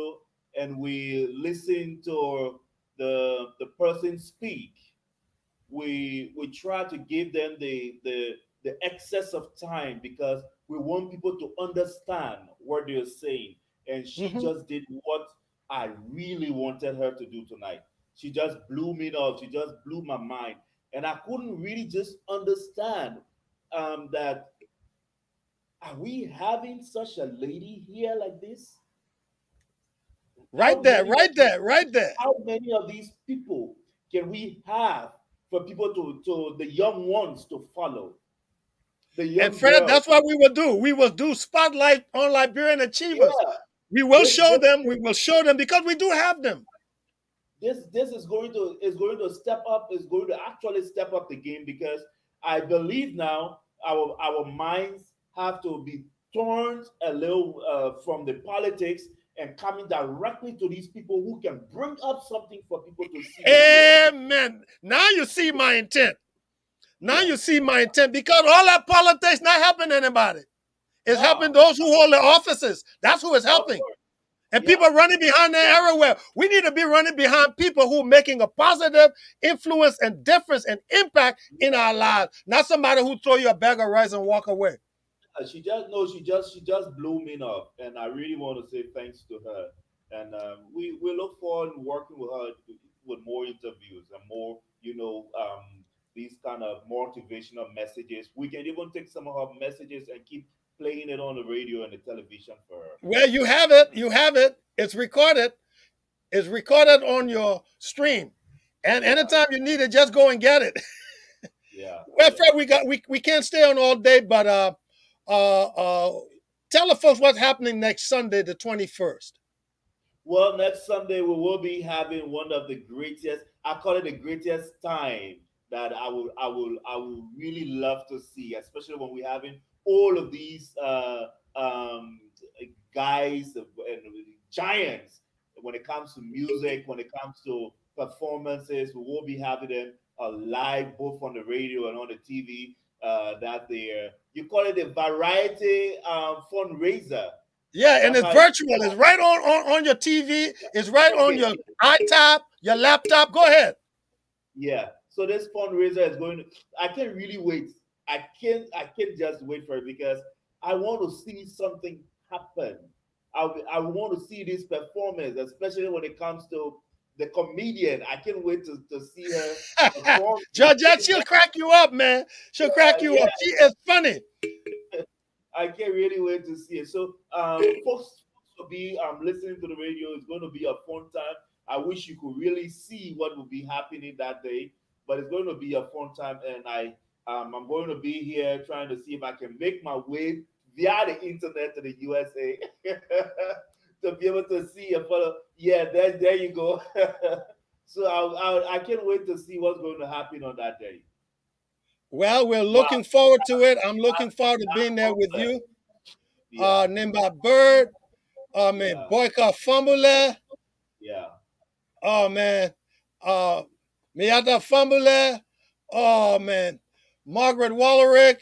and we listen to the person speak, we try to give them the excess of time because we want people to understand what they're saying. And she Hmm. just did what I really wanted her to do tonight. She just blew me off. She just blew my mind, and I couldn't really just understand that are we having such a lady here like this? How Right there, many of right these there, right there. how many of these people can we have for people to the young ones to follow, the And young Fred, girls? that's what we will do. We will do spotlight on Liberian achievers. Yeah, We will this show this them. We will show them because we do have them. this is going to step up, is going to actually step up the game because I believe now our minds have to be turned a little from the politics and coming directly to these people who can bring up something for people to see and hear. Amen. Now you see my intent. Now Yeah, you see my intent because all that politics not helping anybody. It's no, helping those who hold the offices. That's who it's of helping. course, And yeah. people are running behind their everywhere. We need to be running behind people who are making a positive influence and difference and impact in our lives. Not somebody who throw you a bag of rice and walk away. She just no, she just blew me up, and I really want to say thanks to her. And we look forward to working with her with more interviews and more, these kind of motivational messages. We can even take some of her messages and keep playing it on the radio and the television for her. Well, you have it. You have it. It's recorded. It's recorded on your stream. And Yeah, anytime you need it, just go and get it. yeah, Well, yeah. Fred, we can't stay on all day, but uh uh tell the folks what's happening next Sunday, the 21st. Well, next Sunday we will be having one of the greatest. I call it the greatest time that I will really love to see, especially when we're having all of these guys and giants. When it comes to music, when it comes to performances, we will be having them live both on the radio and on the TV. That they you call it a variety fundraiser Yeah, and That's it's how. virtual. It's right on your TV. It's right on Okay. your iTab, your laptop. Go ahead. Yeah. So this fundraiser is going to. I can't really wait. I can't just wait for it because I want to see something happen. I want to see this performance, especially when it comes to the comedian. I can't wait to see her perform. Georgette, she'll crack you up, man. She'll crack you Yeah, up. She is funny. I can't really wait to see it. So, folks will be listening to the radio. It's going to be a fun time. I wish you could really see what will be happening that day, but it's going to be a fun time, and I'm going to be here trying to see if I can make my way via the internet to the USA to be able to see a fellow. Yeah, there you go. So I can't wait to see what's going to happen on that day. Well, we're Wow, looking forward to it. I'm looking that's, forward to being there with that's awesome. you. Yeah, Nimba Bird, man, yeah, Boyka Fambule, yeah. oh man, uh, Miata Fambule, oh man, Margaret Wallerick,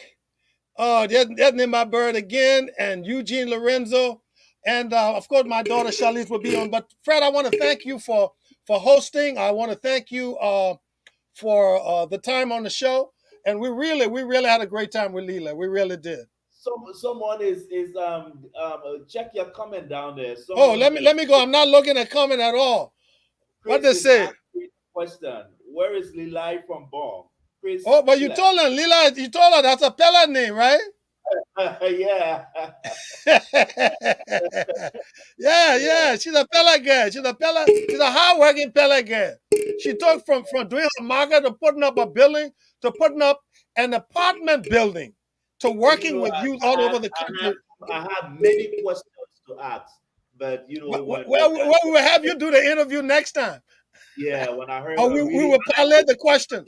oh, that's Nimba Bird again, and Eugene Lorenzo, and of course my daughter Charlize will be on. But Fred, I want to thank you for hosting. I want to thank you for the time on the show, and we really had a great time with Leela. We really did. Someone check your comment down there. Oh, Someone let me go. I'm not looking at comment at all. What Chris they is say? asking a question. Where is Leelai from Bomb? Chris Oh, but you slept. told her, Lila, you told her that's a Pella name, right? Yeah. Yeah, Yeah. yeah. She's a Pella girl. She's a hardworking Pella girl. She took from doing her market to putting up a building to putting up an apartment building to You working know, with youth all over the country. I have many questions to ask, but Well, we will have you do the interview next time. when I heard Or her we reading, will parlay the questions.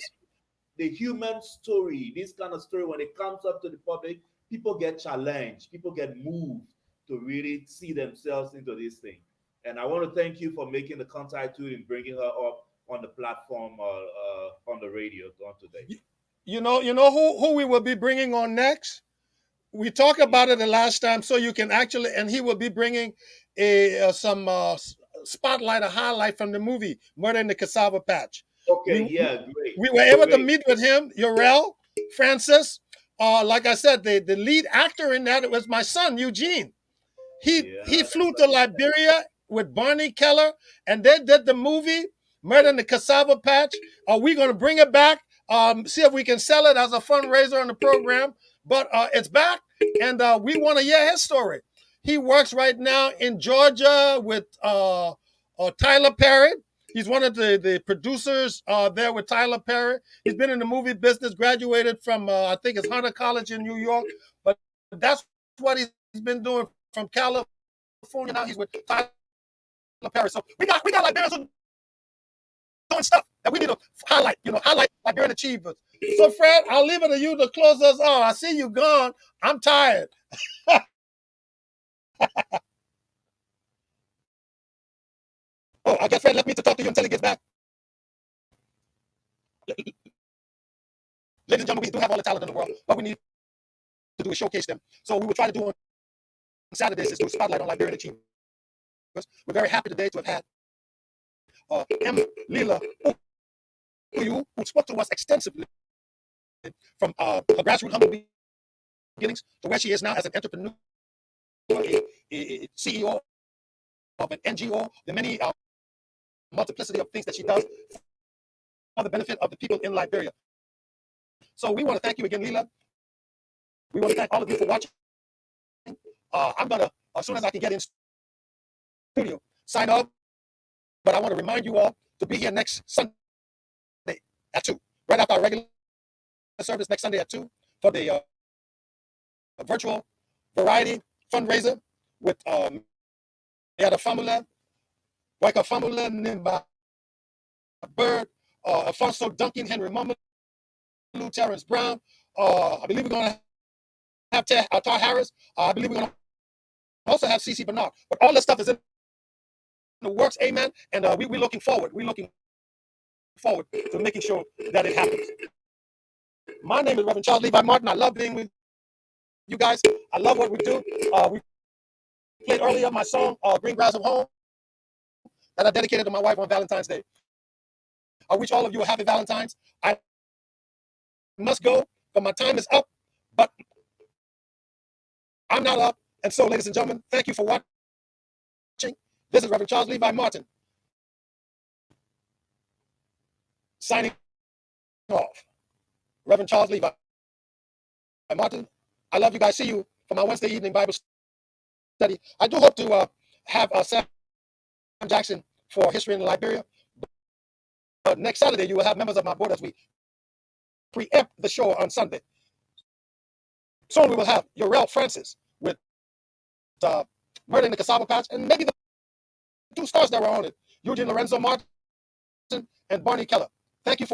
the human story, this kind of story, when it comes up to the public, people get challenged, people get moved to really see themselves into this thing. And I want to thank you for making the contact to and bringing her up on the platform on the radio on today. You know who we will be bringing on next? We talked Yeah. about it the last time, so you can actually, and he will be bringing some spotlight, a highlight from the movie Murder in the Cassava Patch. Okay. We Yeah. Great. we were able to Great. meet with him, Urel Francis. Like I said, the lead actor in that was my son Eugene. He Yeah. flew to Liberia with Barney Keller, and they did the movie Murder in the Cassava Patch. Are we going to bring it back? See if we can sell it as a fundraiser on the program. But it's back, and we want to hear his story. He works right now in Georgia with Tyler Perry. He's one of the producers there with Tyler Perry. He's been in the movie business, graduated from, I think it's Hunter College in New York. But that's what he's been doing from California. Now he's with Tyler Perry. So we got Liberians who doing stuff that we need to highlight Liberian achievements. So Fred, I'll leave it to you to close us off. I see you gone. I'm tired. Oh, I guess Fred left me to talk to you until he gets back. Ladies and gentlemen, we do have all the talent in the world. What we need to do is showcase them. So we will try to do on Saturdays is do a spotlight on Liberian achievements. We're very happy today to have had M. Leelai Kpukuyou, who spoke to us extensively from her grassroots humble beginnings to where she is now as an entrepreneur, a CEO of an NGO, the many multiplicity of things that she does for the benefit of the people in Liberia. So we want to thank you again, Leela. We want to thank all of you for watching. I'm going to, as soon as I can get in studio, sign off. But I want to remind you all to be here next Sunday at 2, right after our regular service next Sunday at 2 for the virtual variety fundraiser with Yada Famula, Waika Famula, Nimba Bird, Alfonso Duncan, Henry Mumma, Terrence Brown. I believe we're going to have Tar Harris. I believe we're going to also have CC Bernard. But all this stuff is in the works, amen. And we're looking forward. We're looking forward to making sure that it happens. My name is Reverend Charles Levi Martin. I love being with you guys. I love what we do. We played earlier my song, Green Grass of Home, that I dedicated to my wife on Valentine's Day. I wish all of you a happy Valentine's. I must go, but my time is up. But I'm not up. And so, ladies and gentlemen, thank you for watching. This is Reverend Charles Levi Martin signing off. Reverend Charles Levi Martin, I love you guys. See you for my Wednesday evening Bible study. I do hope to have Sam Jackson for History in Liberia. But next Saturday, you will have members of my board as we preempt the show on Sunday. Soon we will have Urel Francis with Murder in the Cassava Patch, and maybe the two stars that were on it, Eugene Lorenzo Martin and Barney Keller. Thank you for